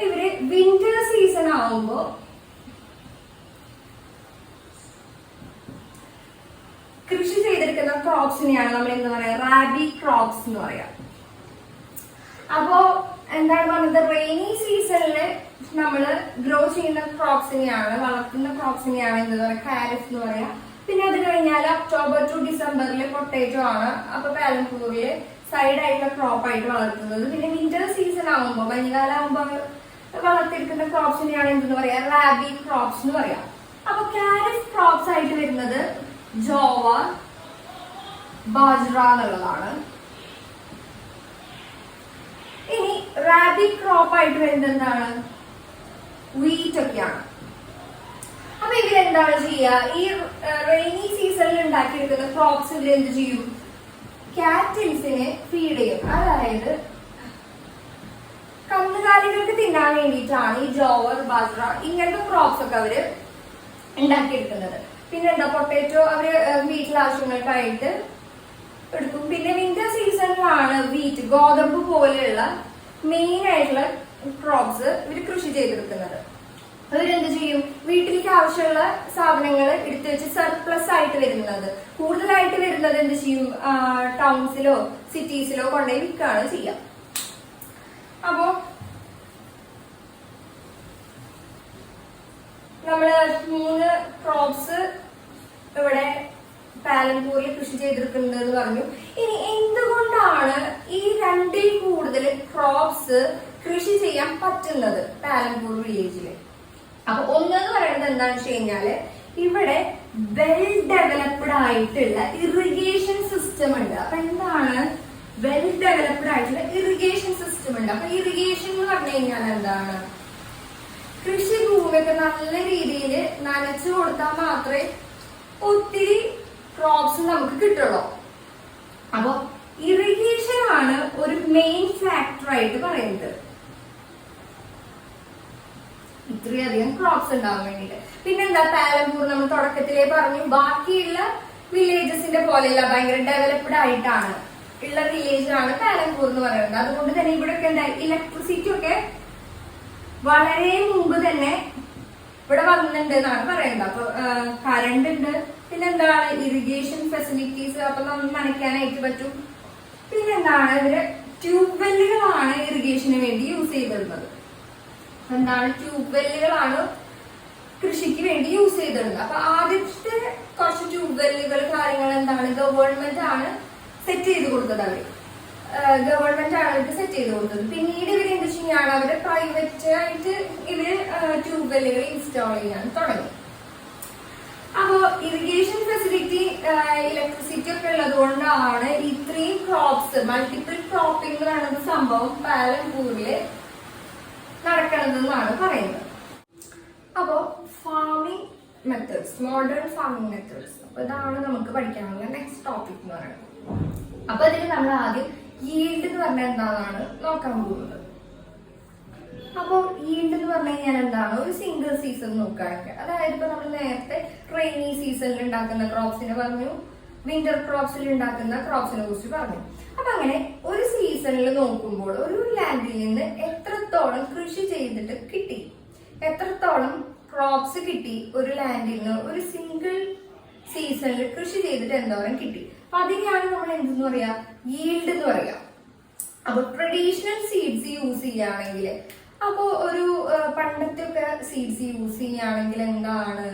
ഇവര് വിന്റർ സീസൺ ആവുമ്പോ എടുക്കുന്ന ക്രോപ്സിനെയാണ് നമ്മൾ എന്താ പറയാ റാബി ക്രോപ്സ് എന്ന് പറയാ. അപ്പോ എന്താണ് പറഞ്ഞത്, റെയിനി സീസണില് നമ്മൾ ഗ്രോ ചെയ്യുന്ന ക്രോപ്സിനെയാണ്, വളർത്തുന്ന ക്രോപ്സിനെയാണ് എന്താ പറയുക ഖാരിഫ് എന്ന് പറയാ. പിന്നെ അത് കഴിഞ്ഞാൽ ഒക്ടോബർ ടു ഡിസംബറിൽ പൊട്ടേറ്റോ ആണ് അപ്പൊ പാലംപൂരില് സൈഡ് ആയിട്ടുള്ള ക്രോപ്പ് ആയിട്ട് വളർത്തുന്നത്. പിന്നെ വിന്റർ സീസൺ ആകുമ്പോൾ മഞ്ഞുകാലം ആകുമ്പോൾ വളർത്തിയെടുക്കുന്ന ക്രോപ്സിനെയാണ് എന്തെന്ന് പറയാ റാബി ക്രോപ്സ് എന്ന് പറയാം. അപ്പൊ ഖാരിഫ് ക്രോപ്സ് ആയിട്ട് വരുന്നത് ജോവർ, ബാജ്റ എന്നുള്ളതാണ്. ഇനി റാബി ക്രോപ്പ് ആയിട്ട് വരുന്നത് എന്താണ്, വീറ്റ് ഒക്കെയാണ്. അപ്പൊ ഇവരെന്താണ് ചെയ്യുക, ഈ റെയിനി സീസണിൽ ഉണ്ടാക്കിയെടുക്കുന്ന ക്രോപ്സ് ഇവരെന്ത് ചെയ്യും, കാറ്റിൽസിനെ ഫീഡ് ചെയ്യും. അതായത് കന്നുകാലികൾക്ക് തിന്നാൻ വേണ്ടിയിട്ടാണ് ഈ ജോവർ, ബാജ്റ ഇങ്ങനത്തെ ക്രോപ്സ് ഒക്കെ അവര് ഉണ്ടാക്കിയെടുക്കുന്നത്. പിന്നെന്താ പൊട്ടേറ്റോ അവര് വീട്ടിലെ ആവശ്യങ്ങൾക്കായിട്ട് എടുക്കും. പിന്നെ വിന്റർ സീസണിലാണ് വീറ്റ്, ഗോതമ്പ് പോലെയുള്ള മെയിൻ ആയിട്ടുള്ള ക്രോപ്സ് ഇവര് കൃഷി ചെയ്തെടുക്കുന്നത്. അവരെന്ത് ചെയ്യും, വീട്ടിലേക്ക് ആവശ്യമുള്ള സാധനങ്ങൾ എടുത്തു വെച്ച് സർപ്ലസ് ആയിട്ട് വരുന്നത് കൂടുതലായിട്ട് വരുന്നത് എന്ത് ചെയ്യും, ടൗൺസിലോ സിറ്റീസിലോ കൊണ്ടുപോയി വിൽക്കുകയാണ് ചെയ്യാം. അപ്പോ നമ്മള് 3 ക്രോപ്സ് ഇവിടെ പാലംപൂരിൽ കൃഷി ചെയ്തെടുക്കുന്നത് പറഞ്ഞു. ഇനി എന്തുകൊണ്ടാണ് ഈ 2ൽ കൂടുതൽ ക്രോപ്സ് കൃഷി ചെയ്യാൻ പറ്റുന്നത് പാലംപൂർ വില്ലേജില്? അപ്പൊ ഒന്നെന്ന് പറയുന്നത് എന്താണെന്ന് വെച്ച് കഴിഞ്ഞാല് ഇവിടെ വെൽ ഡെവലപ്ഡ് ആയിട്ടുള്ള ഇറിഗേഷൻ സിസ്റ്റം ഉണ്ട്. അപ്പൊ എന്താണ് വെൽ ഡെവലപ്ഡ് ആയിട്ടുള്ള ഇറിഗേഷൻ സിസ്റ്റം ഉണ്ട്. അപ്പൊ ഇറിഗേഷൻ എന്ന് പറഞ്ഞു കഴിഞ്ഞാൽ എന്താണ്, കൃഷി ഭൂമിയൊക്കെ നല്ല രീതിയിൽ നനച്ചു കൊടുത്താൽ മാത്രമേ ഒത്തിരി ക്രോപ്സ് നമുക്ക് കിട്ടുള്ളൂ. അപ്പൊ ഇറിഗേഷൻ ആണ് ഒരു മെയിൻ ഫാക്ടർ ആയിട്ട് പറയുന്നത് ഇത്രയധികം ക്രോപ്സ് ഉണ്ടാവാൻ വേണ്ടിട്ട്. പിന്നെന്താ, പാലംപൂർ നമ്മൾ തുടക്കത്തിലേ പറഞ്ഞു ബാക്കിയുള്ള വില്ലേജസിന്റെ പോലെയല്ല, ഭയങ്കര ഡെവലപ്ഡ് ആയിട്ടാണ് ഉള്ള വില്ലേജ് ആണ് പാലംപൂർ എന്ന് പറയുന്നത്. അതുകൊണ്ട് തന്നെ ഇവിടെ ഒക്കെ എന്താ ഇലക്ട്രിസിറ്റി ഒക്കെ വളരെ മുമ്പ് തന്നെ ഇവിടെ വന്നിട്ടുണ്ട് എന്നാണ് പറയുന്നത്. അപ്പൊ കറണ്ട് ഉണ്ട്, പിന്നെന്താണ് ഇറിഗേഷൻ ഫെസിലിറ്റീസ്, അപ്പൊ നമ്മൾ നനയ്ക്കാനായിട്ട് പറ്റും. പിന്നെന്താണ് ഇവര് ട്യൂബ്വെല്ലുകളാണ് ഇറിഗേഷന് വേണ്ടി യൂസ് ചെയ്തിരുന്നത്. എന്താണ് ട്യൂബ്വെല്ലുകളാണ് കൃഷിക്ക് വേണ്ടി യൂസ് ചെയ്തിരുന്നത്. അപ്പൊ ആദ്യത്തെ കുറച്ച് ട്യൂബ്വെല്ലുകൾ കാര്യങ്ങൾ എന്താണ് ഗവൺമെന്റ് ആണ് സെറ്റ് ചെയ്ത് കൊടുത്തത്. അവര് ഗവൺമെന്റ് ആണ് അവർക്ക് സെറ്റ് ചെയ്ത് കൊടുത്തത്. പിന്നീട് ഇവര് എന്ത് ചെയ്യാണ്, അവര് പ്രൈവറ്റ് ആയിട്ട് ഇവര് ട്യൂബ്വെല്ലുകൾ ഇൻസ്റ്റാൾ ചെയ്യാൻ തുടങ്ങി. അപ്പോ ഇറിഗേഷൻ ഫെസിലിറ്റി ഇലക്ട്രിസിറ്റി ഒക്കെ ഉള്ളത് കൊണ്ടാണ് ഇത്രയും ക്രോപ്സ് മൾട്ടിപ്പിൾ ക്രോപ്പിംഗ് എന്ന് പറയുന്ന സംഭവം പാലംപൂരില് നടക്കണതെന്നാണ് പറയുന്നത്. അപ്പോ farming methods, modern farming methods, അപ്പൊ ഇതാണ് നമുക്ക് പഠിക്കാനുള്ള നെക്സ്റ്റ് ടോപ്പിക് എന്ന് പറയുന്നത്. അപ്പൊ അതിന് നമ്മൾ ആദ്യം ഈൽഡ് എന്ന് പറഞ്ഞാൽ എന്താണെന്നാണ് നോക്കാൻ പോകുന്നത്. അപ്പൊ ഈൽഡ് എന്ന് പറഞ്ഞു കഴിഞ്ഞാൽ എന്താണ്, ഒരു സിംഗിൾ സീസൺ നോക്കുകയാണെങ്കിൽ, അതായത് ഇപ്പൊ നമ്മൾ നേരത്തെ റെയിനി സീസണിൽ ഉണ്ടാക്കുന്ന ക്രോപ്സിനെ പറഞ്ഞു, വിന്റർ ക്രോപ്സിൽ ഉണ്ടാക്കുന്ന ക്രോപ്സിനെ കുറിച്ച് പറഞ്ഞു. അപ്പൊ അങ്ങനെ ഒരു സീസണിൽ നോക്കുമ്പോൾ ഒരു ലാൻഡിൽ നിന്ന് എത്രത്തോളം കൃഷി ചെയ്തിട്ട് കിട്ടി, എത്രത്തോളം ക്രോപ്സ് കിട്ടി ഒരു ലാൻഡിൽ നിന്ന് ഒരു സിംഗിൾ സീസണിൽ കൃഷി ചെയ്തിട്ട് എന്തോരം കിട്ടി, അപ്പൊ അതിനെയാണ് നമ്മൾ എന്തെന്ന് പറയാ ഈൽഡ് എന്ന് പറയാ. അപ്പൊ ട്രഡീഷണൽ സീഡ്സ് യൂസ് ചെയ്യുകയാണെങ്കിൽ, അപ്പോ ഒരു പണ്ടത്തെ ഒക്കെ സീഡ്സ് യൂസ് ചെയ്യുകയാണെങ്കിൽ എന്താണ്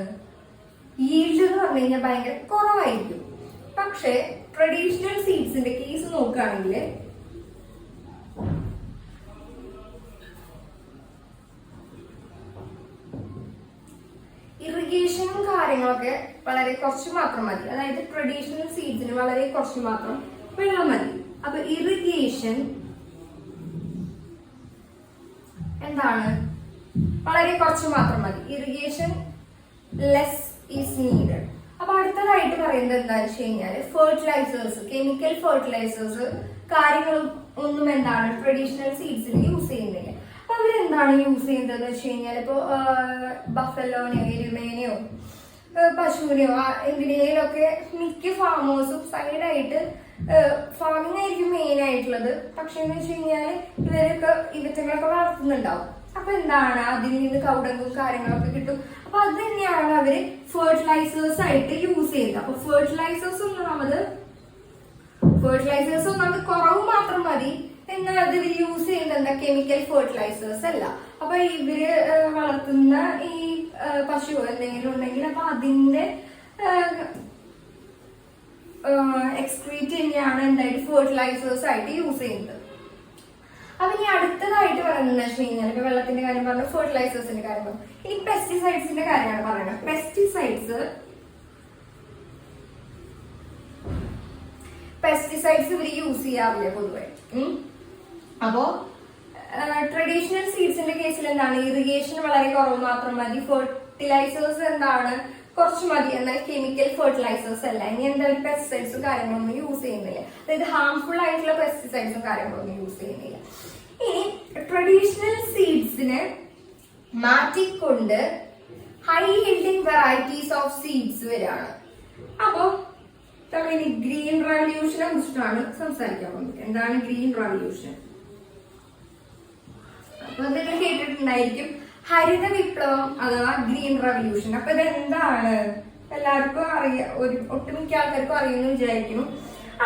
ഈൽഡ് എന്ന് പറഞ്ഞു കഴിഞ്ഞാൽ ഭയങ്കര കുറവായിരിക്കും. പക്ഷെ ട്രഡീഷണൽ സീഡ്സിന്റെ കേസ് നോക്കുകയാണെങ്കിൽ ഇറിഗേഷനും കാര്യങ്ങളൊക്കെ വളരെ കുറച്ച് മാത്രം മതി. അതായത് ട്രഡീഷണൽ സീഡ്സിന് വളരെ കുറച്ച് മാത്രം വെള്ളം മതി. അപ്പൊ ഇറിഗേഷൻ എന്താണ്, വളരെ കുറച്ച് മാത്രം മതി. Irrigation less is needed. അപ്പൊ അടുത്തതായിട്ട് പറയുന്നത് എന്താണെന്ന് വെച്ച് കഴിഞ്ഞാല് ഫെർട്ടിലൈസേഴ്സ്, കെമിക്കൽ ഫെർട്ടിലൈസേഴ്സ് കാര്യങ്ങളും ഒന്നും എന്താണ് ട്രഡീഷണൽ സീഡ്സിൽ യൂസ് ചെയ്യുന്നില്ല. അപ്പൊ അവരെന്താണ് യൂസ് ചെയ്യുന്നത് വെച്ച് കഴിഞ്ഞാൽ, ഇപ്പൊ ബഫലോനെയോ എരുമേനെയോ പശുവിനെയോ എന്തിനേലും ഒക്കെ മിക്ക ഫാമേഴ്സും സൈഡായിട്ട് ഫാമിംഗ് ആയിരിക്കും മെയിൻ ആയിട്ടുള്ളത്. പക്ഷെ എന്ന് വെച്ച് കഴിഞ്ഞാല് ഇവരൊക്കെ ഇവറ്റകളൊക്കെ വളർത്തുന്നുണ്ടാവും. അപ്പൊ എന്താണ്, അതിൽ നിന്ന് കൗടങ്ങും കാര്യങ്ങളൊക്കെ കിട്ടും. അപ്പൊ അത് തന്നെയാണ് അവര് ഫെർട്ടിലൈസേഴ്സ് ആയിട്ട് യൂസ് ചെയ്യുന്നത്. അപ്പൊ ഫെർട്ടിലൈസേഴ്സ് ഒന്നാമത് കുറവ് മാത്രം മതി, എന്നാൽ അത് ഇവര് യൂസ് ചെയ്യുന്നത് എന്താ, കെമിക്കൽ ഫെർട്ടിലൈസേഴ്സ് അല്ല. അപ്പൊ ഇവര് വളർത്തുന്ന ഈ പശു എന്തെങ്കിലും ഉണ്ടെങ്കിൽ അപ്പൊ അതിന്റെ എക്സ്ക്രീറ്റ് തന്നെയാണ് എന്തായിട്ട് ഫെർട്ടിലൈസേഴ്സ് ആയിട്ട് യൂസ് ചെയ്യുന്നത്. അപ്പൊ ഇനി അടുത്തതായിട്ട് പറയുന്നത് വെച്ച് കഴിഞ്ഞാൽ, ഇപ്പൊ വെള്ളത്തിന്റെ കാര്യം പറഞ്ഞു, ഫെർട്ടിലൈസേഴ്സിന്റെ കാര്യം പറഞ്ഞു, ഇനി പെസ്റ്റിസൈഡ്സിന്റെ കാര്യമാണ് പറയുന്നത്. പെസ്റ്റിസൈഡ്സ് ഇവര് യൂസ് ചെയ്യാറില്ല പൊതുവെ. അപ്പോ ട്രഡീഷണൽ സീഡ്സിന്റെ കേസിൽ എന്താണ്, ഇറിഗേഷൻ വളരെ കുറവ് മാത്രം മതി, ഫെർട്ടിലൈസേഴ്സ് എന്താണ് കുറച്ച് മതി, എന്നാൽ കെമിക്കൽ ഫെർട്ടിലൈസേഴ്സ് അല്ല. ഇനി എന്തായാലും പെസ്റ്റിസൈഡ്സും കാര്യങ്ങളൊന്നും യൂസ് ചെയ്യുന്നില്ല, അതായത് ഹാർംഫുൾ ആയിട്ടുള്ള പെസ്റ്റിസൈഡ്സും കാര്യങ്ങളൊന്നും യൂസ് ചെയ്യുന്നില്ല. ഇനി ട്രഡീഷണൽ സീഡ്സിനെ മാറ്റിക്കൊണ്ട് high yielding varieties of seeds വരാണ്. അപ്പോ നമ്മളിനി ഗ്രീൻ റവല്യൂഷനെ കുറിച്ചിട്ടാണ് സംസാരിക്കാൻ പോകുന്നത്. എന്താണ് ഗ്രീൻ റവല്യൂഷൻ? അപ്പൊ നിങ്ങൾ കേട്ടിട്ടുണ്ടായിരിക്കും ഹരിത വിപ്ലവം അഥവാ ഗ്രീൻ റവല്യൂഷൻ. അപ്പൊ ഇതെന്താണ് എല്ലാവർക്കും അറിയാം, ഒട്ടുമിക്ക ആൾക്കാർക്കും അറിയുമെന്ന് വിചാരിക്കുന്നു.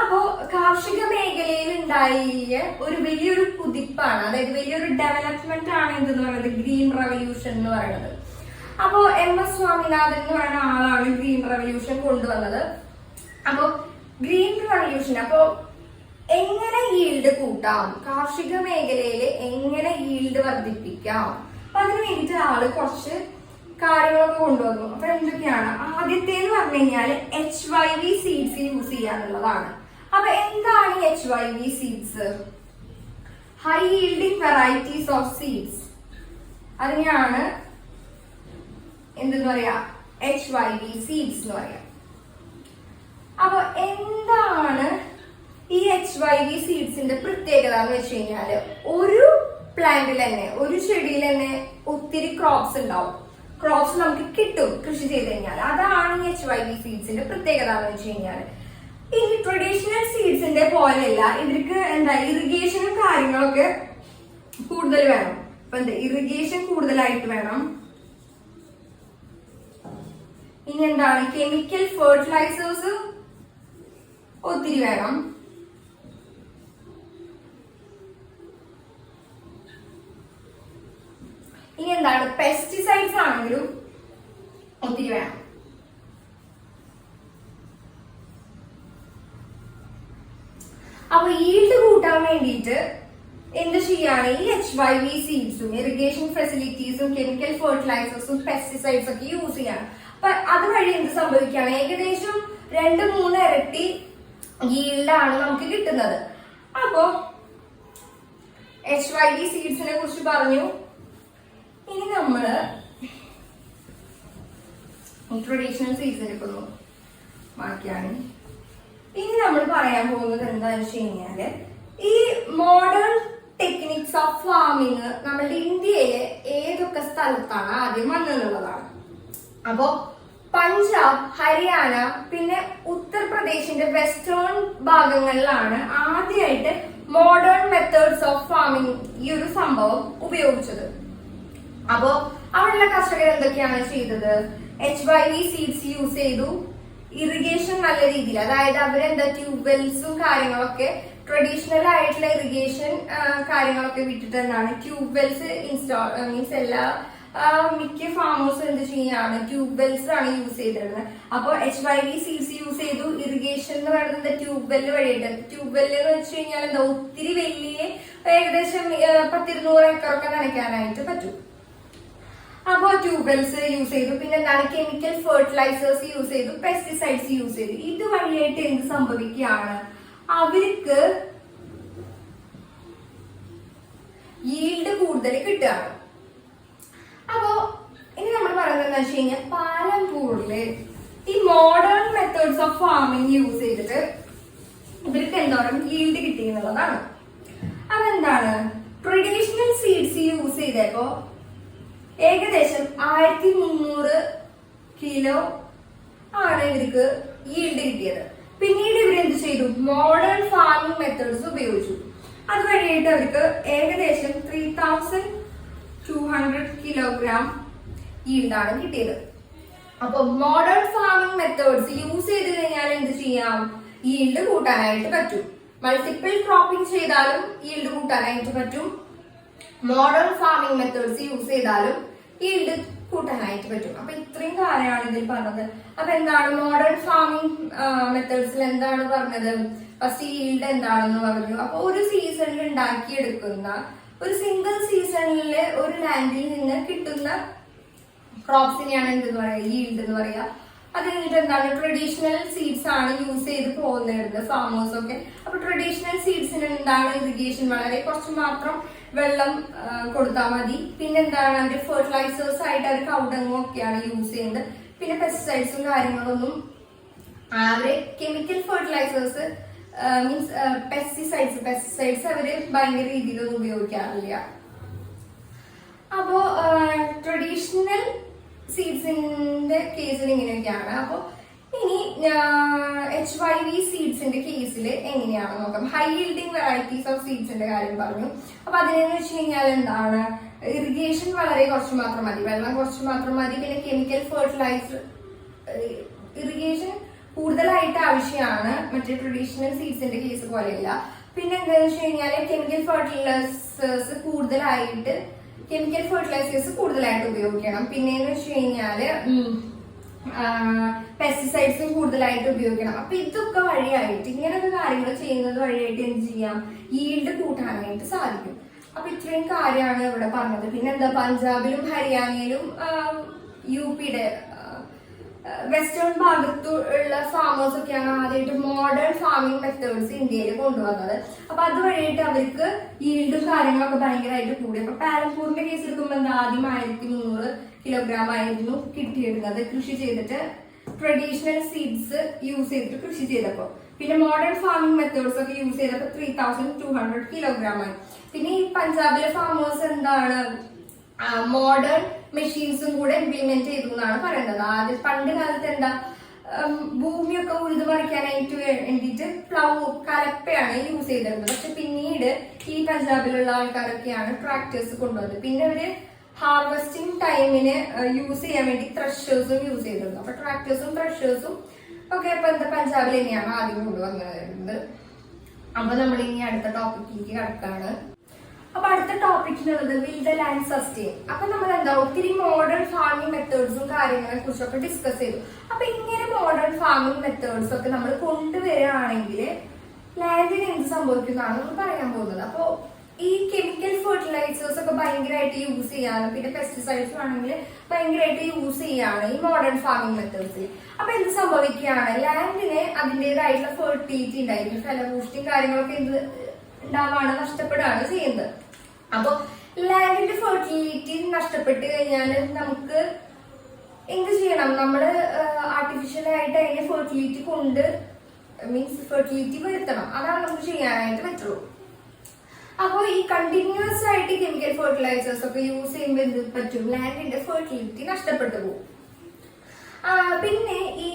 അപ്പോ കാർഷിക മേഖലയിൽ ഉണ്ടായ ഒരു വലിയൊരു കുതിപ്പാണ്, അതായത് വലിയൊരു ഡെവലപ്മെന്റ് ആണ് എന്തെന്ന് പറയുന്നത് ഗ്രീൻ റവല്യൂഷൻ എന്ന് പറയുന്നത്. അപ്പോ MS സ്വാമിനാഥൻ എന്ന് പറയുന്ന ആളാണ് ഗ്രീൻ റവല്യൂഷൻ കൊണ്ടുവന്നത്. അപ്പോ ഗ്രീൻ റവല്യൂഷൻ അപ്പോ എങ്ങനെ ഈൽഡ് കൂട്ടാം, കാർഷിക മേഖലയിൽ എങ്ങനെ ഈൽഡ് വർദ്ധിപ്പിക്കാം, അപ്പൊ അതിന് വേണ്ടിയിട്ട് ആള് കുറച്ച് കാര്യങ്ങളൊക്കെ കൊണ്ടുവന്നു. അപ്പൊ എന്തൊക്കെയാണ്, ആദ്യത്തേന്ന് പറഞ്ഞു കഴിഞ്ഞാൽ HYV സീഡ്സ് യൂസ് ചെയ്യാന്നുള്ളതാണ്. അപ്പൊ എന്താണ് HYV seeds? High yielding varieties of seeds. അതിനെയാണ് എന്തെന്ന് പറയാ, HYV സീഡ്സ് എന്ന് പറയാം. അപ്പൊ എന്താണ് ഈ HYV സീഡ്സിന്റെ പ്രത്യേകത എന്ന് വെച്ച് കഴിഞ്ഞാല്, ഒരു പ്ലാന്റിൽ തന്നെ, ഒരു ചെടിയിൽ തന്നെ ഒത്തിരി ക്രോപ്സ് ഉണ്ടാവും, ക്രോപ്സ് നമുക്ക് കിട്ടും കൃഷി ചെയ്ത് കഴിഞ്ഞാൽ. അതാണ് ഈ HYV സീഡ്സിന്റെ പ്രത്യേകത എന്ന് വെച്ച് കഴിഞ്ഞാൽ. ഈ ട്രഡീഷണൽ സീഡ്സിന്റെ പോലെയല്ല, ഇവർക്ക് എന്താ ഇറിഗേഷനും കാര്യങ്ങളൊക്കെ കൂടുതൽ വേണം. അപ്പൊ എന്താ ഇറിഗേഷൻ കൂടുതലായിട്ട് വേണം. ഇനി എന്താണ്, കെമിക്കൽ ഫെർട്ടിലൈസേഴ്സ് ഒത്തിരി വേണം. ഇനി എന്താണ്, പെസ്റ്റിസൈഡ്സ് ആണെങ്കിലും ഒത്തിരി വേണം. അപ്പൊ ഈൽഡ് കൂട്ടാൻ വേണ്ടിയിട്ട് എന്ത് ചെയ്യാണ്, ഈ HYV സീഡ്സും ഇറിഗേഷൻ ഫെസിലിറ്റീസും കെമിക്കൽ ഫെർട്ടിലൈസേഴ്സും പെസ്റ്റിസൈഡ്സ് ഒക്കെ യൂസ് ചെയ്യാണ്. അപ്പൊ അതുവഴി എന്ത് സംഭവിക്കുകയാണ്, ഏകദേശം 2-3 ഇരട്ടി ഈൽഡാണ് നമുക്ക് കിട്ടുന്നത്. അപ്പോ HYV സീഡ്സിനെ കുറിച്ച് പറഞ്ഞു. ഇനി നമ്മള് ട്രഡീഷണൽ സീഡ്സ് എടുക്കുന്നു ബാക്കിയാണ്. ഇനി നമ്മൾ പറയാൻ പോകുന്നത് എന്താണെന്ന് വെച്ച് കഴിഞ്ഞാല്, ഈ മോഡേൺ ടെക്നിക്സ് ഓഫ് ഫാമിങ് നമ്മളുടെ ഇന്ത്യയിലെ ഏതൊക്കെ സ്ഥലത്താണ് ആദ്യം വന്നെന്നുള്ളതാണ്. അപ്പോ പഞ്ചാബ്, ഹരിയാന, പിന്നെ ഉത്തർപ്രദേശിന്റെ വെസ്റ്റേൺ ഭാഗങ്ങളിലാണ് ആദ്യമായിട്ട് മോഡേൺ മെത്തേഡ്സ് ഓഫ് ഫാമിങ് ഈ ഒരു സംഭവം ഉപയോഗിച്ചത്. അപ്പോ അവിടെയുള്ള കർഷകർ എന്തൊക്കെയാണ് ചെയ്തത്, HYV സീഡ്സ് യൂസ് ചെയ്തു, ഇറിഗേഷൻ നല്ല രീതിയിൽ, അതായത് അവരെന്താ ട്യൂബ്വെൽസും കാര്യങ്ങളൊക്കെ ട്രഡീഷണൽ ആയിട്ടുള്ള ഇറിഗേഷൻ കാര്യങ്ങളൊക്കെ വിട്ടിട്ട് എന്താണ് ട്യൂബ്വെൽസ് ഇൻസ്റ്റാൾ മീൻസ് എല്ലാ മിക്ക ഫാമേഴ്സും എന്ത് ചെയ്യാണ് ട്യൂബ്വെൽസ് ആണ് യൂസ് ചെയ്തിരുന്നത്. അപ്പോൾ HYV സീഡ്സ് യൂസ് ചെയ്തു. ഇറിഗേഷൻ എന്ന് പറയുന്നത് ട്യൂബ്വെല് വഴിയിട്ട്, ട്യൂബ്വെല് എന്ന് വെച്ച് കഴിഞ്ഞാൽ എന്താ ഒത്തിരി വലിയ ഏകദേശം 10-200 ഏക്കറൊക്കെ നനയ്ക്കാനായിട്ട് പറ്റും. അപ്പോ ട്യൂബ്വെൽസ് യൂസ് ചെയ്തു. പിന്നെ എന്താണ് കെമിക്കൽ ഫെർട്ടിലൈസേഴ്സ് യൂസ് ചെയ്തു, പെസ്റ്റിസൈഡ്സ് യൂസ് ചെയ്തു. ഇത് വഴിയായിട്ട് എന്ത് സംഭവിക്കുകയാണ്, അവർക്ക് ഈൽഡ് കൂടുതൽ കിട്ടുകയാണ്. അപ്പോ ഇനി നമ്മൾ പറയുന്നത് എന്താ വെച്ച് കഴിഞ്ഞാൽ, പാലംപൂരില് ഈ modern methods of farming use ചെയ്തിട്ട് ഇവർക്ക് എന്തോരം ഈൽഡ് കിട്ടി എന്നുള്ളതാണ്. അതെന്താണ്, ട്രഡീഷണൽ സീഡ്സ് യൂസ് ചെയ്തപ്പോ ഏകദേശം 1300 കിലോ ആണ് ഇവർക്ക് ഈൽഡ് കിട്ടിയത്. പിന്നീട് ഇവർ എന്ത് ചെയ്തു, മോഡേൺ ഫാമിംഗ് മെത്തേഡ്സ് ഉപയോഗിച്ചു. അതുവഴിയായിട്ട് അവർക്ക് ഏകദേശം 3000 200 കിലോഗ്രാം ഈൽഡാണ് കിട്ടിയത്. അപ്പൊ മോഡേൺ ഫാമിംഗ് മെത്തേഡ്സ് യൂസ് ചെയ്ത് കഴിഞ്ഞാൽ എന്ത് ചെയ്യാം? ഈൽഡ് കൂട്ടാനായിട്ട് പറ്റും. മൾട്ടിപ്പിൾ ക്രോപ്പിംഗ് ചെയ്താലും ഈൽഡ് കൂട്ടാനായിട്ട് പറ്റും. മോഡേൺ ഫാമിംഗ് മെത്തേഡ്സ് യൂസ് ചെയ്താലും ഈൽഡ് കൂട്ടാനായിട്ട് പറ്റും. അപ്പൊ ഇത്രയും കാര്യമാണ് ഇതിൽ പറഞ്ഞത്. അപ്പൊ എന്താണ് മോഡേൺ ഫാമിംഗ് മെത്തേഡ്സിൽ എന്താണ് പറഞ്ഞത്? ഫസ്റ്റ് ഈൽഡ് എന്താണെന്ന് പറഞ്ഞു. അപ്പൊ ഒരു സീസണിൽ ഉണ്ടാക്കിയെടുക്കുന്ന ഒരു സിംഗിൾ സീസണിൽ ഒരു ലാൻഡിൽ നിന്ന് കിട്ടുന്ന ക്രോപ്സിനെയാണ് എന്തെന്ന് പറയാ? ഈൽഡ് എന്ന് പറയാ. അത് കഴിഞ്ഞിട്ട് എന്താണ്? ട്രഡീഷണൽ സീഡ്സ് ആണ് യൂസ് ചെയ്ത് പോകുന്നത് ഫാമേഴ്സ് ഒക്കെ. അപ്പൊ ട്രഡീഷണൽ സീഡ്സിന് എന്താണ്? ഇറിഗേഷൻ വളരെ കുറച്ച് മാത്രം വെള്ളം കൊടുത്താൽ മതി. പിന്നെ എന്താണ്? അവര് ഫെർട്ടിലൈസേഴ്സ് ആയിട്ട് അവർ കൗഡങ്ങും ഒക്കെയാണ് യൂസ് ചെയ്യുന്നത്. പിന്നെ പെസ്റ്റിസൈഡ്സും കാര്യങ്ങളൊന്നും അവര് കെമിക്കൽ ഫെർട്ടിലൈസേഴ്സ് മീൻസ് പെസ്റ്റിസൈഡ്സ് അവര് ഭയങ്കര രീതിയിലൊന്നും ഉപയോഗിക്കാറില്ല. അപ്പോ ട്രഡീഷണൽ സീഡ്സിന്റെ കേസിൽ ഇങ്ങനെയൊക്കെയാണ്. അപ്പൊ ഇനി HYV സീഡ്സിന്റെ കേസിൽ എങ്ങനെയാണെന്ന് നോക്കാം. ഹൈ ഈൽഡിംഗ് വെറൈറ്റീസ് ഓഫ് സീഡ്സിന്റെ കാര്യം പറഞ്ഞു. അപ്പൊ അതിനെന്ന് വെച്ച് കഴിഞ്ഞാൽ എന്താണ്? ഇറിഗേഷൻ വളരെ കുറച്ച് മാത്രം മതി, വെള്ളം കുറച്ച് മാത്രം മതി. പിന്നെ കെമിക്കൽ ഫെർട്ടിലൈസർ ഇറിഗേഷൻ കൂടുതലായിട്ട് ആവശ്യമാണ്, മറ്റേ ട്രഡീഷണൽ സീഡ്സിന്റെ കേസ് പോലെയല്ല. പിന്നെ എന്താണെന്ന് വെച്ച് കഴിഞ്ഞാൽ കെമിക്കൽ ഫെർട്ടിലൈസേഴ്സ് കൂടുതലായിട്ട് ഉപയോഗിക്കണം. പിന്നെന്ന് വെച്ച് കഴിഞ്ഞാല് പെസ്റ്റിസൈഡ്സും കൂടുതലായിട്ട് ഉപയോഗിക്കണം. അപ്പൊ ഇതൊക്കെ വഴിയായിട്ട് ഇങ്ങനത്തെ കാര്യങ്ങൾ ചെയ്യുന്നത് വഴിയായിട്ട് എന്ത് ചെയ്യാം? ഈൽഡ് കൂട്ടാനായിട്ട് സാധിക്കും. അപ്പൊ ഇത്രയും കാര്യമാണ് ഇവിടെ പറഞ്ഞത്. പിന്നെ എന്താ? പഞ്ചാബിലും ഹരിയാനയിലും UPയുടെ വെസ്റ്റേൺ ഭാഗത്തുള്ള ഫാമേഴ്സ് ഒക്കെയാണ് ആദ്യമായിട്ട് മോഡേൺ ഫാമിംഗ് മെത്തേഡ്സ് ഇന്ത്യയിൽ കൊണ്ടുവന്നത്. അപ്പൊ അത് വഴിയായിട്ട് അവർക്ക് ഈൽഡും കാര്യങ്ങളൊക്കെ ഭയങ്കരമായിട്ട് കൂടി. അപ്പൊ പാലംപൂരിന്റെ കേസ് എടുക്കുമ്പോൾ എന്താ? ആദ്യം 1300 കിലോഗ്രാം ആയിരുന്നു കിട്ടിയിരുന്നത് കൃഷി ചെയ്തിട്ട്, ട്രഡീഷണൽ സീഡ്സ് യൂസ് ചെയ്തിട്ട് കൃഷി ചെയ്തപ്പോ. പിന്നെ മോഡേൺ ഫാമിംഗ് മെത്തേഡ്സ് ഒക്കെ യൂസ് ചെയ്തപ്പോ 3200 കിലോഗ്രാം ആയി. പിന്നെ ഈ പഞ്ചാബിലെ ഫാമേഴ്സ് എന്താണ്? മോഡേൺ മെഷീൻസും കൂടെ ഇംപ്ലിമെന്റ് ചെയ്തു എന്നാണ് പറയുന്നത്. ആദ്യം പണ്ട് കാലത്ത് എന്താ? ഭൂമിയൊക്കെ ഉഴുതു മറിക്കാനായിട്ട് വേണ്ടിയിട്ട് കലപ്പയാണ് യൂസ് ചെയ്തിരുന്നത്. പക്ഷെ പിന്നീട് ഈ പഞ്ചാബിലുള്ള ആൾക്കാരൊക്കെയാണ് ട്രാക്ടേഴ്സ് കൊണ്ടുവന്നത്. പിന്നെ അവര് ഹാർവെസ്റ്റിംഗ് ടൈമിന് യൂസ് ചെയ്യാൻ വേണ്ടി ത്രഷേഴ്സും യൂസ് ചെയ്തിരുന്നു. അപ്പൊ ട്രാക്ടേഴ്സും ത്രഷേഴ്സും ഒക്കെ ഇപ്പൊ എന്താ പഞ്ചാബിൽ തന്നെയാണ് ആദ്യം കൊണ്ടുവന്നത്. അപ്പൊ നമ്മൾ ഇനി അടുത്ത ടോപ്പിക്കിലേക്ക് കടക്കാണ്. അപ്പൊ അടുത്ത ടോപ്പിക്കിനുള്ളത് വിൽ ദ ലാൻഡ് സസ്റ്റെയിൻ. അപ്പൊ നമ്മൾ എന്താ ഒത്തിരി മോഡേൺ ഫാമിംഗ് മെത്തേഡ്സും കാര്യങ്ങളെ കുറിച്ചൊക്കെ ഡിസ്കസ് ചെയ്തു. അപ്പൊ ഇങ്ങനെ മോഡേൺ ഫാമിംഗ് മെത്തേഡ്സ് ഒക്കെ നമ്മൾ കൊണ്ടുവരികയാണെങ്കിൽ ലാൻഡിന് എന്ത് സംഭവിക്കുന്നതാണ് നമ്മൾ പറയാൻ പോകുന്നത്. അപ്പൊ ഈ കെമിക്കൽ ഫെർട്ടിലൈസേഴ്സ് ഒക്കെ ഭയങ്കരമായിട്ട് യൂസ് ചെയ്യാണ്, പിന്നെ പെസ്റ്റിസൈഡ്സ് ആണെങ്കിൽ ഭയങ്കരമായിട്ട് യൂസ് ചെയ്യാണ് ഈ മോഡേൺ ഫാമിംഗ് മെത്തേഡ്സിൽ. അപ്പൊ എന്ത് സംഭവിക്കുകയാണ്? ലാൻഡിന് അതിൻ്റെതായിട്ടുള്ള ഫെർട്ടിലിറ്റി ഉണ്ടായിരിക്കും, ഫലപുഷ്ടിയും കാര്യങ്ങളൊക്കെ എന്ത് ഉണ്ടാവാണ്? നഷ്ടപ്പെടുകയാണ് ചെയ്യുന്നത്. അപ്പൊ ലാൻഡിന്റെ ഫെർട്ടിലിറ്റി നഷ്ടപ്പെട്ട് കഴിഞ്ഞാൽ നമുക്ക് എന്ത് ചെയ്യണം? നമ്മള് ആർട്ടിഫിഷ്യലായിട്ട് അതിന്റെ ഫെർട്ടിലിറ്റി വരുത്തണം. അതാണ് നമുക്ക് ചെയ്യാനായിട്ട് പറ്റുള്ളൂ. അപ്പോൾ ഈ കണ്ടിന്യൂസ് ആയിട്ട് കെമിക്കൽ ഫെർട്ടിലൈസേഴ്സ് ഒക്കെ യൂസ് ചെയ്യുമ്പോൾ എന്ത് പറ്റും? ലാൻഡിന്റെ ഫെർട്ടിലിറ്റി നഷ്ടപ്പെട്ടു പോകും. പിന്നെ ഈ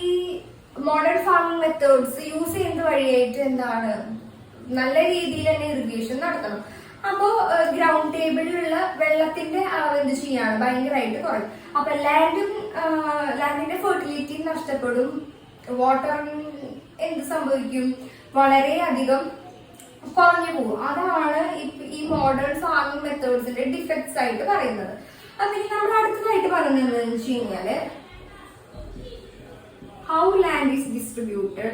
മോഡേൺ ഫാമിംഗ് മെത്തേഡ്സ് യൂസ് ചെയ്യുന്നത് വഴിയായിട്ട് എന്താണ്? നല്ല രീതിയിൽ തന്നെ ഇറിഗേഷൻ നടത്തണം. അപ്പോ ഗ്രൗണ്ട് ടേബിളിലുള്ള വെള്ളത്തിന്റെ അളവ് എന്ത് ചെയ്യാണ്? ഭയങ്കരമായിട്ട് കുറയും. അപ്പൊ ലാൻഡിന്റെ ഫെർട്ടിലിറ്റി നഷ്ടപ്പെടും. വാട്ടർ എന്ത് സംഭവിക്കും? വളരെയധികം കുറഞ്ഞു പോകും. അതാണ് ഈ മോഡേൺ ഫാമിംഗ് മെത്തേഡ്സിന്റെ ഡിഫക്ട്സ് ആയിട്ട് പറയുന്നത്. അപ്പൊ ഇനി നമ്മൾ അടുത്തതായിട്ട് പറയുന്നത് എന്താണെന്ന് വെച്ച് കഴിഞ്ഞാല് how land is distributed.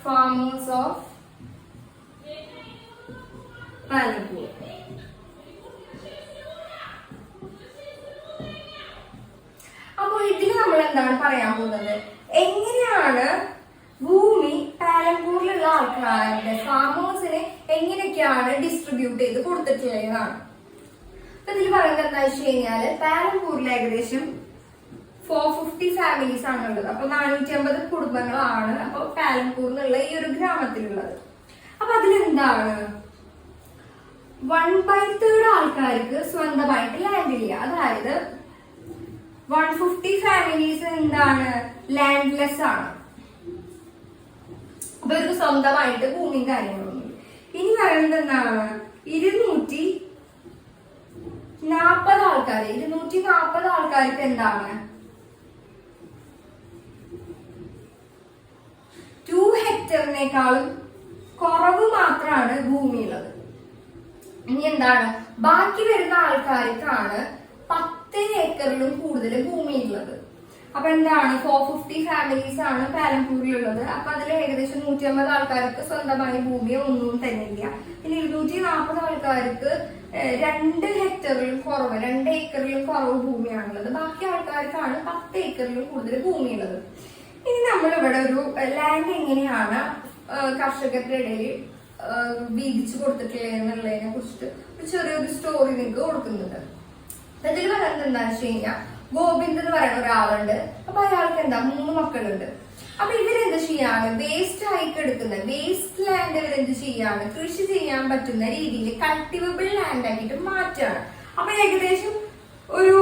Farmers of Palampur. അപ്പോൾ ഇതിൽ നമ്മൾ എന്താണ് പറയാൻ പോകുന്നത്? എങ്ങനെയാണ് ഭൂമി പാലംപൂരിലുള്ള ആൾക്കാരുടെ ഫാമേഴ്സിന് എങ്ങനെയൊക്കെയാണ് ഡിസ്ട്രിബ്യൂട്ട് ചെയ്ത് കൊടുത്തിട്ടുള്ളതാണ്. ഇതിൽ പറയുന്നത് എന്താ വെച്ച് കഴിഞ്ഞാല് പാലംപൂരിൽ ഏകദേശം 450 ഫാമിലീസ് ആണുള്ളത്. അപ്പൊ 450 കുടുംബങ്ങളാണ് അപ്പൊ പാലംപൂർ എന്നുള്ള ഈ ഒരു ഗ്രാമത്തിലുള്ളത്. അപ്പൊ അതിലെന്താണ് 1/3 ആൾക്കാർക്ക് സ്വന്തമായിട്ട് ലാൻഡ് ഇല്ല. അതായത് 150 ഫാമിലീസ് എന്താണ് ലാൻഡ്ലെസ് ആണ്. അപ്പൊ ഇവർക്ക് സ്വന്തമായിട്ട് ഭൂമിയും കാര്യങ്ങളൊന്നും. ഇനി പറയുന്നത് എന്താണ്, 240 ആൾക്കാർ, 240 ആൾക്കാർക്ക് എന്താണ് 2 ഹെക്ടറിനേക്കാളും കുറവ് മാത്രമാണ് ഭൂമിയുള്ളത്. ഇനി എന്താണ്, ബാക്കി വരുന്ന ആൾക്കാർക്കാണ് 10 ഏക്കറിലും കൂടുതൽ ഭൂമിയുള്ളത്. അപ്പൊ എന്താണ്, 450 ഫാമിലീസ് ആണ് പാലംപൂരിലുള്ളത്. അപ്പൊ അതിൽ ഏകദേശം 150 ആൾക്കാർക്ക് സ്വന്തമായി ഭൂമിയോ ഒന്നും തന്നെ ഇല്ല. പിന്നെ 240 ആൾക്കാർക്ക് 2 ഹെക്ടറിലും കുറവ്, 2 ഏക്കറിലും കുറവ് ഭൂമിയാണുള്ളത്. ബാക്കി ആൾക്കാർക്കാണ് 10 ഏക്കറിലും കൂടുതൽ ഭൂമിയുള്ളത്. ഇനി നമ്മളിവിടെ ഒരു ലാൻഡ് എങ്ങനെയാണ് കർഷകരുടെ ഇടയിൽ വീതിച്ചു കൊടുത്തിട്ടില്ല എന്നുള്ളതിനെ കുറിച്ചിട്ട് ഒരു ചെറിയൊരു സ്റ്റോറി നിങ്ങൾക്ക് കൊടുക്കുന്നുണ്ട്. അതിൽ പറയുന്നത് എന്താണെന്ന് വെച്ച് കഴിഞ്ഞാൽ, ഗോവിന്ദ് എന്ന് പറയുന്ന ഒരാളുണ്ട്. അപ്പൊ അയാൾക്ക് എന്താ 3 മക്കളുണ്ട്. അപ്പൊ ഇവരെന്ത് ചെയ്യാണ്, വേസ്റ്റ് ആയിട്ട് എടുക്കുന്ന വേസ്റ്റ് ലാൻഡ് ഇവരെന്ത് ചെയ്യാണ്, കൃഷി ചെയ്യാൻ പറ്റുന്ന രീതിയിൽ കൾട്ടിവബിൾ ലാൻഡ് ആക്കിയിട്ട് മാറ്റാണ്. അപ്പൊ ഏകദേശം ഒരു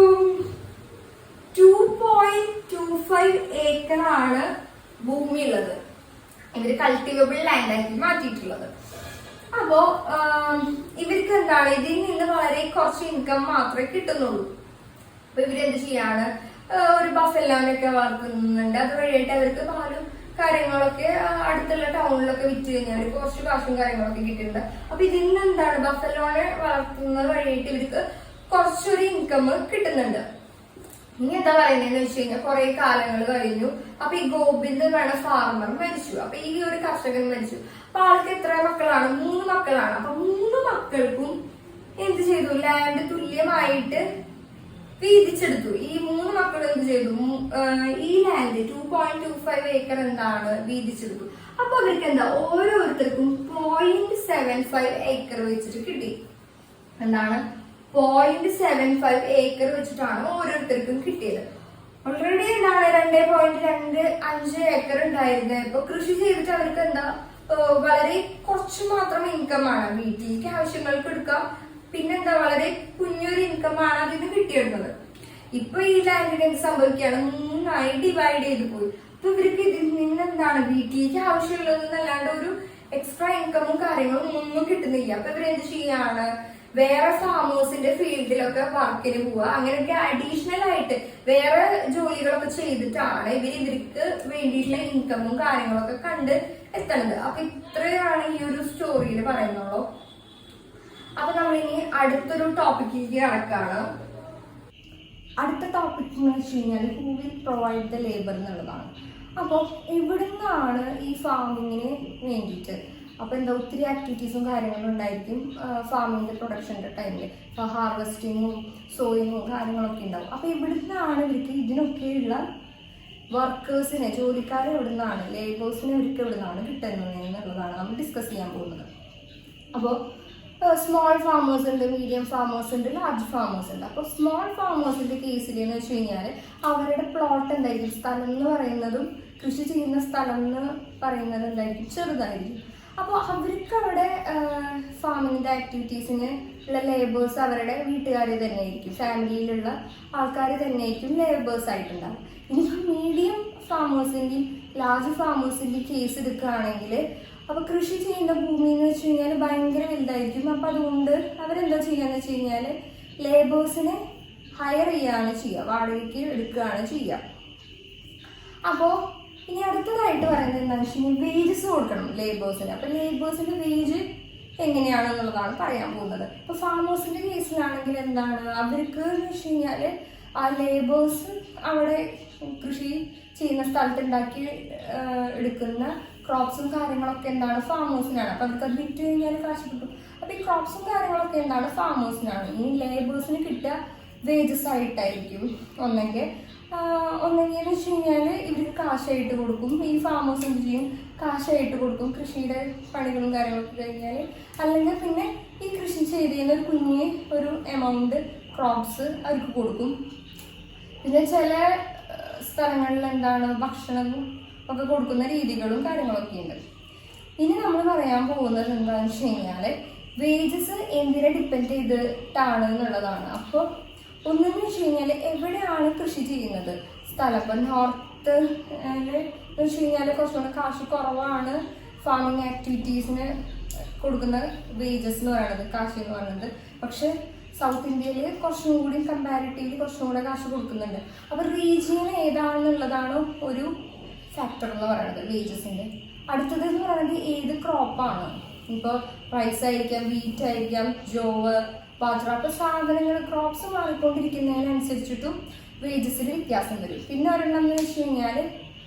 2.25 ഏക്കറാണ് ഭൂമിയുള്ളത് ഇവര് കൾട്ടിവബിൾ ലാൻഡ് ആക്കി മാറ്റിയിട്ടുള്ളത്. അപ്പോ ഇവർക്ക് എന്താണ്, ഇതിൽ നിന്ന് വളരെ കുറച്ച് ഇൻകം മാത്രമേ കിട്ടുന്നുള്ളൂ. അപ്പൊ ഇവരെന്ത് ചെയ്യാണ്, ഒരു ബഫെല്ലോനൊക്കെ വളർത്തുന്നുണ്ട്. അത് വഴിയായിട്ട് അവർക്ക് പാലും കാര്യങ്ങളൊക്കെ അടുത്തുള്ള ടൗണിലൊക്കെ വിറ്റ് കഴിഞ്ഞാൽ കുറച്ച് കാശും കാര്യങ്ങളൊക്കെ കിട്ടിയിട്ടുണ്ട്. അപ്പൊ ഇതിൽ നിന്ന് എന്താണ്, ബഫെല്ലോനെ വളർത്തുന്നത് വഴിയായിട്ട് ഇവർക്ക് കുറച്ചൊരു ഇൻകം കിട്ടുന്നുണ്ട്. ഇനി എന്താ പറയുന്നതെന്ന് വെച്ച് കഴിഞ്ഞാൽ, കുറെ കാലങ്ങൾ കഴിഞ്ഞു. അപ്പൊ ഈ ഗോവിന്ദ് വേണ ഫാർമർ മരിച്ചു. അപ്പൊ ഈ ഒരു കർഷകൻ മരിച്ചു. അപ്പൊ ആൾക്ക് എത്ര മക്കളാണ്, 3 മക്കളാണ്. അപ്പൊ 3 മക്കൾക്കും എന്ത് ചെയ്തു, ലാൻഡ് തുല്യമായിട്ട് വീതിച്ചെടുത്തു. ഈ 3 മക്കൾ എന്ത് ചെയ്തു, ഈ ലാൻഡ് 2.25 ഏക്കർ എന്താണ് വീതിച്ചെടുത്തു. അപ്പൊ അവർക്ക് എന്താ, ഓരോരുത്തർക്കും 0.75 ഏക്കർ വെച്ചിട്ട് കിട്ടി. എന്താണ്, 0.75 ഏക്കർ വെച്ചിട്ടാണ് ഓരോരുത്തർക്കും കിട്ടിയത്. ഓൾറെഡി എന്താണ് 2.25 ഏക്കർ ഉണ്ടായിരുന്നത്. ഇപ്പൊ കൃഷി ചെയ്തിട്ട് അവർക്ക് എന്താ വളരെ കുറച്ച് മാത്രം ഇൻകം ആണ്, വീട്ടിലേക്ക് ആവശ്യങ്ങൾക്ക് എടുക്കാം. പിന്നെന്താ, വളരെ കുഞ്ഞൊരു ഇൻകം ആണ് അതിന് കിട്ടിയിരുന്നത്. ഇപ്പൊ ഈ ലാൻഡിന് എന്ത് സംഭവിക്കുകയാണ്, 3ആയി ഡിവൈഡ് ചെയ്ത് പോയി. അപ്പൊ ഇവർക്ക് ഇതിൽ നിന്ന് എന്താണ്, വീട്ടിലേക്ക് ആവശ്യമുള്ളതെന്നല്ലാണ്ട് ഒരു എക്സ്ട്രാ ഇൻകമും കാര്യങ്ങളും ഒന്നും കിട്ടുന്നില്ല. അപ്പൊ ഇവരെന്ത് ചെയ്യാണ്, വേറെ ഫാമേഴ്സിന്റെ ഫീൽഡിലൊക്കെ വർക്കിന് പോവുക. അങ്ങനെയൊക്കെ അഡീഷണൽ ആയിട്ട് വേറെ ജോലികളൊക്കെ ചെയ്തിട്ടാണ് ഇവർക്ക് വേണ്ടിയിട്ടുള്ള ഇൻകമും കാര്യങ്ങളൊക്കെ കണ്ട് എത്തണത്. അപ്പൊ ഇത്രയാണ് ഈ ഒരു സ്റ്റോറിയിൽ പറയുന്നുള്ളൂ. അപ്പൊ നമ്മളിനി അടുത്തൊരു ടോപ്പിക്കിലേക്ക് കടക്കാണ്. അടുത്ത ടോപ്പിക് എന്ന് വെച്ച് കഴിഞ്ഞാൽ, who will provide the labour എന്നുള്ളതാണ്. അപ്പോൾ എവിടുന്നാണ് ഈ ഫാമിങ്ങിന് വേണ്ടിയിട്ട്, അപ്പോൾ എന്താ ഒത്തിരി ആക്ടിവിറ്റീസും കാര്യങ്ങളും ഉണ്ടായിരിക്കും ഫാമിങ്ങിൻ്റെ പ്രൊഡക്ഷൻ്റെ ടൈമിൽ. ഇപ്പോൾ ഹാർവെസ്റ്റിങ്ങും സോയിങ്ങും കാര്യങ്ങളൊക്കെ ഉണ്ടാവും. അപ്പോൾ ഇവിടുന്നാണ് ഇവർക്ക് ഇതിനൊക്കെയുള്ള വർക്കേഴ്സിനെ, ജോലിക്കാരെ എവിടുന്നാണ്, ലേബേഴ്സിനെ ഇവർക്ക് എവിടുന്നാണ് കിട്ടുന്നത് എന്നുള്ളതാണ് നമ്മൾ ഡിസ്കസ് ചെയ്യാൻ പോകുന്നത്. അപ്പോൾ സ്മോൾ ഫാമേഴ്സ് ഉണ്ട്, മീഡിയം ഫാമേഴ്സ് ഉണ്ട്, ലാർജ് ഫാമേഴ്സ് ഉണ്ട്. അപ്പോൾ സ്മോൾ ഫാമേഴ്സിൻ്റെ കേസിൽ എന്ന് വെച്ച് കഴിഞ്ഞാൽ അവരുടെ പ്ലോട്ട് എന്തായിരിക്കും, സ്ഥലം എന്ന് പറയുന്നതും കൃഷി ചെയ്യുന്ന സ്ഥലം എന്ന് പറയുന്നത് എന്തായിരിക്കും, ചെറുതായിരിക്കും. അപ്പോൾ അവർക്ക് അവിടെ ഫാമിങ്ങിൻ്റെ ആക്ടിവിറ്റീസിന് ഉള്ള ലേബേഴ്സ് അവരുടെ വീട്ടുകാർ തന്നെയായിരിക്കും, ഫാമിലിയിലുള്ള ആൾക്കാർ തന്നെയായിരിക്കും ലേബേഴ്സ് ആയിട്ടുണ്ടാവും. ഇനി മീഡിയം ഫാമേഴ്സിൻ്റെയും ലാർജ് ഫാമേഴ്സിൻ്റെയും കേസ് എടുക്കുകയാണെങ്കിൽ, അപ്പോൾ കൃഷി ചെയ്യുന്ന ഭൂമി എന്ന് വെച്ച് കഴിഞ്ഞാൽ ഭയങ്കര വലുതായിരിക്കും. അപ്പോൾ അതുകൊണ്ട് അവരെന്താ ചെയ്യുകയെന്ന് വെച്ച് കഴിഞ്ഞാൽ ലേബേഴ്സിനെ ഹയർ ചെയ്യുകയാണ് ചെയ്യുക, വാടകയ്ക്ക് എടുക്കുകയാണ് ചെയ്യുക. അപ്പോൾ ഇനി അടുത്തതായിട്ട് പറയുന്നത് എന്താണെന്ന് വെച്ച് കഴിഞ്ഞാൽ, വേജസ് കൊടുക്കണം ലേബേഴ്സിന്. അപ്പോൾ ലേബേഴ്സിൻ്റെ വേജ് എങ്ങനെയാണെന്നുള്ളതാണ് പറയാൻ പോകുന്നത്. ഇപ്പോൾ ഫാമേഴ്സിൻ്റെ കേസിലാണെങ്കിൽ എന്താണ്, അവർക്ക് എന്ന് വെച്ച് കഴിഞ്ഞാൽ ആ ലേബേഴ്സ് അവിടെ കൃഷി ചെയ്യുന്ന സ്ഥലത്ത് ഉണ്ടാക്കി എടുക്കുന്ന ക്രോപ്സും കാര്യങ്ങളൊക്കെ എന്താണ്, ഫാമേഴ്സിനാണ്. അപ്പം അവർക്ക് അത് വിറ്റ് കഴിഞ്ഞാൽ കാശ് കിട്ടും. അപ്പം ഈ ക്രോപ്സും കാര്യങ്ങളൊക്കെ എന്താണ്, ഫാമേഴ്സിനാണ്. ഇനി ലേബേഴ്സിന് കിട്ടുക വേജസ് ആയിട്ടായിരിക്കും. ഒന്നെങ്കിൽ എന്ന് വെച്ച് കഴിഞ്ഞാൽ ഇവർക്ക് കാശായിട്ട് കൊടുക്കും. ഈ ഫാമേഴ്സ് എന്ത് ചെയ്യും, കാശായിട്ട് കൊടുക്കും കൃഷിയുടെ പണികളും കാര്യങ്ങളൊക്കെ കഴിഞ്ഞാൽ. അല്ലെങ്കിൽ പിന്നെ ഈ കൃഷി ചെയ്ത് കഴിഞ്ഞാൽ ഒരു കുഞ്ഞ് ഒരു എമൗണ്ട് ക്രോപ്സ് അവർക്ക് കൊടുക്കും. പിന്നെ ചില സ്ഥലങ്ങളിൽ എന്താണ് ഭക്ഷണം ഒക്കെ കൊടുക്കുന്ന രീതികളും കാര്യങ്ങളൊക്കെ ഉണ്ട്. ഇനി നമ്മൾ പറയാൻ പോകുന്നത് എന്താണെന്ന് വെച്ച് കഴിഞ്ഞാൽ, വേജസ് എന്തിനെ ഡിപ്പെൻഡ് ചെയ്തിട്ടാണ് എന്നുള്ളതാണ്. അപ്പോൾ ഒന്നെന്ന് വെച്ച് കഴിഞ്ഞാൽ എവിടെയാണ് കൃഷി ചെയ്യുന്നത് സ്ഥലം. ഇപ്പം നോർത്ത് എന്ന് വെച്ച് കഴിഞ്ഞാൽ കുറച്ചുകൂടെ കാശ് കുറവാണ് ഫാമിംഗ് ആക്ടിവിറ്റീസിന് കൊടുക്കുന്ന വേജസ് എന്ന് പറയുന്നത്, കാശ് എന്ന് പറയുന്നത്. പക്ഷെ സൗത്ത് ഇന്ത്യയിൽ കുറച്ചും കൂടി കമ്പാരിറ്റീവ്ലി കുറച്ചും കൂടെ കാശ് കൊടുക്കുന്നുണ്ട്. അപ്പോൾ റീജിയൻ ഏതാണെന്നുള്ളതാണ് ഒരു ഫാക്ടർ എന്ന് പറയുന്നത് വേജസിൻ്റെ. അടുത്തത് എന്ന് പറയുന്നത് ഏത് ക്രോപ്പാണ്. ഇപ്പോൾ റൈസ് ആയിരിക്കാം, വീറ്റ് ആയിരിക്കാം, ജോവ്, ബാജ്ര. അപ്പോൾ സാധനങ്ങൾ ക്രോപ്സ് മാറിക്കൊണ്ടിരിക്കുന്നതിനനുസരിച്ചിട്ടും വേജസിൽ വ്യത്യാസം വരും. പിന്നെ ഒരെണ്ണം എന്ന് വെച്ച് കഴിഞ്ഞാൽ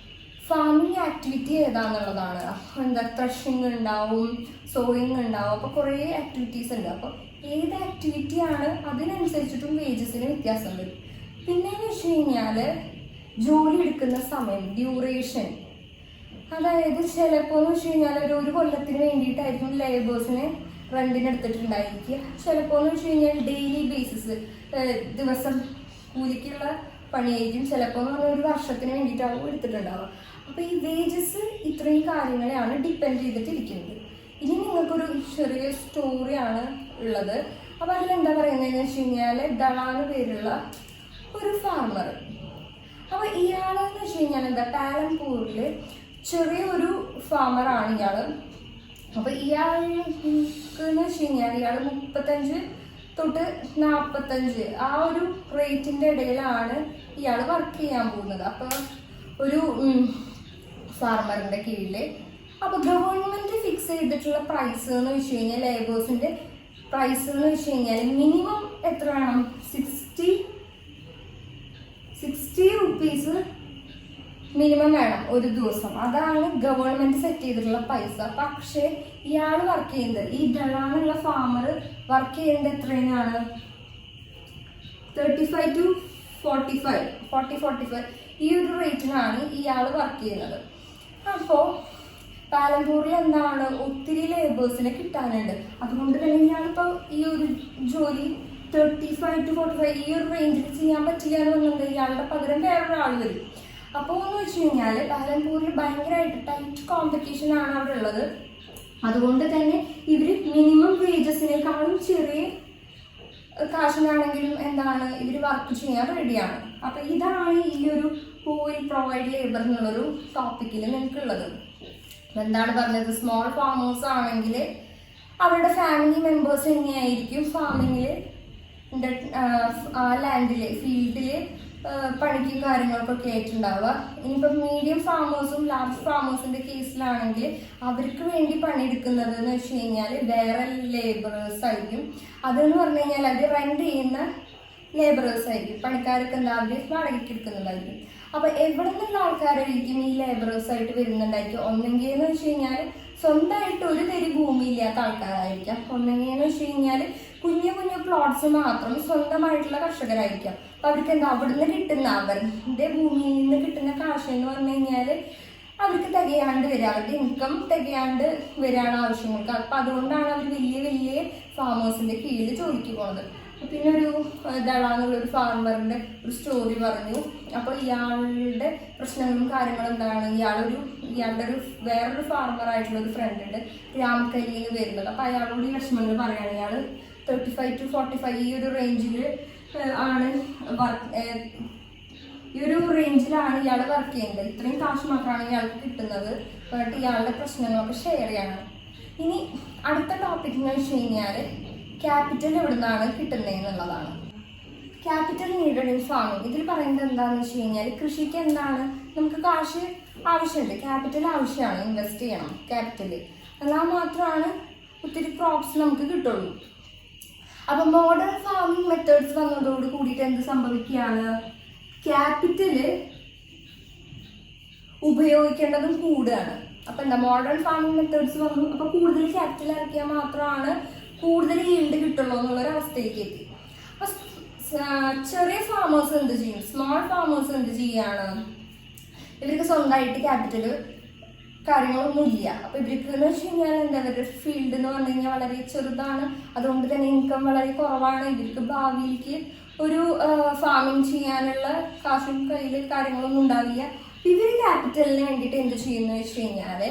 ഫാമിംഗ് ആക്ടിവിറ്റി ഏതാണെന്നുള്ളതാണ്. എന്താ ത്രഷിങ് ഉണ്ടാവും, സോയിങ് ഉണ്ടാവും. അപ്പോൾ കുറേ ആക്ടിവിറ്റീസ് ഉണ്ട്. അപ്പോൾ ഏത് ആക്ടിവിറ്റിയാണ് അതിനനുസരിച്ചിട്ടും വേജസിന് വ്യത്യാസം വരും. പിന്നെയെന്ന് വെച്ച് കഴിഞ്ഞാൽ ജോലി എടുക്കുന്ന സമയം, ഡ്യൂറേഷൻ. അതായത് ചിലപ്പോൾ എന്ന് വെച്ച് കഴിഞ്ഞാൽ ഒരു കൊല്ലത്തിന് വേണ്ടിയിട്ടായിരിക്കും ലേബേഴ്സിനെ റെന്റിന് എടുത്തിട്ടുണ്ടായിരിക്കുക. ചിലപ്പോൾ എന്ന് വെച്ച് കഴിഞ്ഞാൽ ഡെയിലി ബേസിസ് ദിവസം കൂലിക്കുള്ള പണിയായിരിക്കും. ചിലപ്പോൾ എന്ന് പറഞ്ഞാൽ ഒരു വർഷത്തിന് വേണ്ടിയിട്ടാവും എടുത്തിട്ടുണ്ടാവുക. അപ്പോൾ ഈ വേജസ് ഇത്രയും കാര്യങ്ങളെയാണ് ഡിപ്പെൻഡ് ചെയ്തിട്ടിരിക്കുന്നത്. ഇനി നിങ്ങൾക്കൊരു ചെറിയ സ്റ്റോറിയാണ് ഉള്ളത്. അപ്പോൾ അതിലെന്താ പറയുന്നതെന്ന് വെച്ച് കഴിഞ്ഞാൽ ദളാന്ന് പേരുള്ള ഒരു ഫാർമർ. അപ്പോൾ ഇയാളെന്ന് വെച്ച് കഴിഞ്ഞാൽ എന്താ പാലംപൂരിൽ ചെറിയൊരു ഫാമറാണ് ഇയാൾ. അപ്പോൾ ഇയാൾക്കെന്ന് വെച്ച് കഴിഞ്ഞാൽ ഇയാൾ 35 തൊട്ട് 45 ആ ഒരു റേറ്റിൻ്റെ ഇടയിലാണ് ഇയാൾ വർക്ക് ചെയ്യാൻ പോകുന്നത്. അപ്പോൾ ഒരു ഫാർമറിൻ്റെ കീഴിൽ. അപ്പോൾ ഗവൺമെൻറ് ഫിക്സ് ചെയ്തിട്ടുള്ള പ്രൈസ് എന്ന് വെച്ച് കഴിഞ്ഞാൽ ലേബേഴ്സിൻ്റെ പ്രൈസ് എന്ന് വെച്ച് കഴിഞ്ഞാൽ മിനിമം എത്ര വേണം, 60 റുപ്പീസ് മിനിമം വേണം ഒരു ദിവസം. അതാണ് ഗവൺമെൻറ് സെറ്റ് ചെയ്തിട്ടുള്ള പൈസ. പക്ഷേ ഇയാൾ വർക്ക് ചെയ്യുന്നത്, ഈ ഡളാന്നുള്ള ഫാമർ വർക്ക് ചെയ്യുന്നത് എത്രയാണ്, 35 to 45 ഈ ഒരു റേറ്റിനാണ് ഇയാൾ വർക്ക് ചെയ്യുന്നത്. അപ്പോൾ പാലംപൂരിൽ എന്താണ് ഒത്തിരി ലേബേഴ്സിനെ കിട്ടാനുണ്ട്. അതുകൊണ്ട് തന്നെ ഇയാളിപ്പോൾ ഈ ഒരു ജോലി 35 to 45 ഈ ഒരു റേഞ്ചിൽ ചെയ്യാൻ പറ്റില്ല എന്ന് പറഞ്ഞിട്ടുണ്ടെങ്കിൽ ഇയാളുടെ പകരം വേറൊരാൾ വരും. അപ്പോൾ എന്ന് വെച്ച് കഴിഞ്ഞാൽ പാലംപൂരിൽ ഭയങ്കരമായിട്ട് ടൈറ്റ് കോമ്പറ്റീഷൻ ആണ് അവിടെ ഉള്ളത്. അതുകൊണ്ട് തന്നെ ഇവർ മിനിമം വേജസിനേക്കാളും ചെറിയ കാശിനാണെങ്കിലും എന്താണ് ഇവർ വർക്ക് ചെയ്യാൻ റെഡിയാണ്. അപ്പം ഇതാണ് ഈ ഒരു പൂവിൽ പ്രൊവൈഡ് ലേബർ എന്നുള്ളൊരു ടോപ്പിക്കിൽ നിങ്ങൾക്കുള്ളത്. എന്താണ് പറഞ്ഞത്, സ്മോൾ ഫാമേഴ്സ് ആണെങ്കിൽ അവരുടെ ഫാമിലി മെമ്പേഴ്സ് എങ്ങനെയായിരിക്കും ഫാമിങ്ങിൽ ആ ലാൻഡിൽ ഫീൽഡിൽ പണിക്കും കാര്യങ്ങൾക്കൊക്കെ ആയിട്ടുണ്ടാവുക. ഇനിയിപ്പം മീഡിയം ഫാമേഴ്സും ലാർജ് ഫാമേഴ്സിൻ്റെ കേസിലാണെങ്കിൽ അവർക്ക് വേണ്ടി പണിയെടുക്കുന്നത് എന്ന് വെച്ച് കഴിഞ്ഞാൽ വേറെ ലേബറേഴ്സ് ആയിരിക്കും. അതെന്ന് പറഞ്ഞു കഴിഞ്ഞാൽ അവർ റെന്റ് ചെയ്യുന്ന ലേബറേഴ്സ് ആയിരിക്കും. പണിക്കാരൊക്കെ എന്താ അവർ വാടകയ്ക്ക് എടുക്കുന്നുണ്ടായിരിക്കും. അപ്പോൾ എവിടെ നിന്നുള്ള ആൾക്കാരായിരിക്കും ഈ ലേബറേഴ്സ് ആയിട്ട് വരുന്നുണ്ടായിരിക്കും. ഒന്നെങ്കിൽ എന്ന് വെച്ച് കഴിഞ്ഞാൽ സ്വന്തമായിട്ട് ഒരു തരി ഭൂമി ഇല്ലാത്ത ആൾക്കാരായിരിക്കാം. ഒന്നെങ്കിൽ എന്ന് വെച്ച് കഴിഞ്ഞാൽ കുഞ്ഞു കുഞ്ഞു പ്ലോട്ട്സ് മാത്രം സ്വന്തമായിട്ടുള്ള കർഷകരായിരിക്കാം. അപ്പം അവർക്ക് എന്താ അവിടുന്ന് കിട്ടുന്ന അവരുടെ ഭൂമിയിൽ നിന്ന് കിട്ടുന്ന കാശ് എന്ന് പറഞ്ഞു കഴിഞ്ഞാൽ അവർക്ക് തികയാണ്ട് വരിക, അവരുടെ ഇൻകം തികയാണ്ട് വരികയാണ് ആവശ്യങ്ങൾക്ക്. അപ്പം അതുകൊണ്ടാണ് അവർ വലിയ വലിയ ഫാമേഴ്സിൻ്റെ കീഴിൽ ജോലിക്ക് പോകുന്നത്. പിന്നെ ഒരു ദളാന്നുള്ളൊരു ഫാർമറിൻ്റെ ഒരു സ്റ്റോറി പറഞ്ഞു. അപ്പോൾ ഇയാളുടെ പ്രശ്നങ്ങളും കാര്യങ്ങളും എന്താണ്, ഇയാളുടെ ഒരു വേറൊരു ഫാർമറായിട്ടുള്ള ഒരു ഫ്രണ്ട് ഉണ്ട്, രാംകലിയിൽ വരുന്നത്. അപ്പോൾ അയാളോട് ഈ വിഷമങ്ങൾ പറയുകയാണ്. ഇയാൾ 35 to 45 ഈ ഒരു റേഞ്ചിൽ ആണ് ഇയാൾ വർക്ക് ചെയ്യുന്നത്. ഇത്രയും കാശ് മാത്രമാണ് ഇയാൾക്ക് കിട്ടുന്നത്. എന്നിട്ട് ഇയാളുടെ പ്രശ്നങ്ങളൊക്കെ ഷെയർ ചെയ്യണം. ഇനി അടുത്ത ടോപ്പിക് എന്ന് വെച്ച് കഴിഞ്ഞാൽ ക്യാപിറ്റൽ എവിടെ നിന്നാണ് കിട്ടുന്നത് എന്നുള്ളതാണ്. Capital needed in farming. ഇതിൽ പറയുന്നത് എന്താണെന്ന് വെച്ച് കഴിഞ്ഞാൽ കൃഷിക്ക് എന്താണ് നമുക്ക് കാശ് ആവശ്യമുണ്ട്, ക്യാപിറ്റൽ ആവശ്യമാണ്, ഇൻവെസ്റ്റ് ചെയ്യണം ക്യാപിറ്റൽ. എന്നാൽ മാത്രമാണ് ഒത്തിരി ക്രോപ്സ് നമുക്ക് കിട്ടുള്ളൂ. അപ്പം മോഡേൺ ഫാമിംഗ് മെത്തേഡ്സ് വന്നതോട് കൂടിയിട്ട് എന്ത് സംഭവിക്കുകയാണ്, ക്യാപിറ്റല് ഉപയോഗിക്കേണ്ടതും കൂടുകയാണ്. അപ്പം എന്താ മോഡേൺ ഫാമിംഗ് മെത്തേഡ്സ് വന്നു. അപ്പോൾ കൂടുതൽ ക്യാപിറ്റൽ ഇറക്കിയാൽ മാത്രമാണ് കൂടുതൽ ഈൽഡ് കിട്ടുള്ളൂ എന്നുള്ളൊരവസ്ഥയിലേക്ക് എത്തി. അപ്പം ചെറിയ ഫാമേഴ്സ് എന്ത് ചെയ്യും, സ്മോൾ ഫാമേഴ്സ് എന്ത് ചെയ്യാണ്, ഇവർക്ക് സ്വന്തമായിട്ട് ക്യാപിറ്റൽ കാര്യങ്ങളൊന്നും ഇല്ല. അപ്പം ഇവർക്ക് എന്ന് വെച്ച് കഴിഞ്ഞാൽ എന്താ ഇവരുടെ ഫീൽഡ് എന്ന് പറഞ്ഞു കഴിഞ്ഞാൽ വളരെ ചെറുതാണ്. അതുകൊണ്ട് തന്നെ ഇൻകം വളരെ കുറവാണ്. ഇവർക്ക് ഭാവിയിലേക്ക് ഒരു ഫാമിംഗ് ചെയ്യാനുള്ള കാശും കയ്യിൽ കാര്യങ്ങളൊന്നും ഉണ്ടാവില്ല. ഇവർ ക്യാപിറ്റലിന് വേണ്ടിയിട്ട് എന്ത് ചെയ്യുന്നു വെച്ച് കഴിഞ്ഞാൽ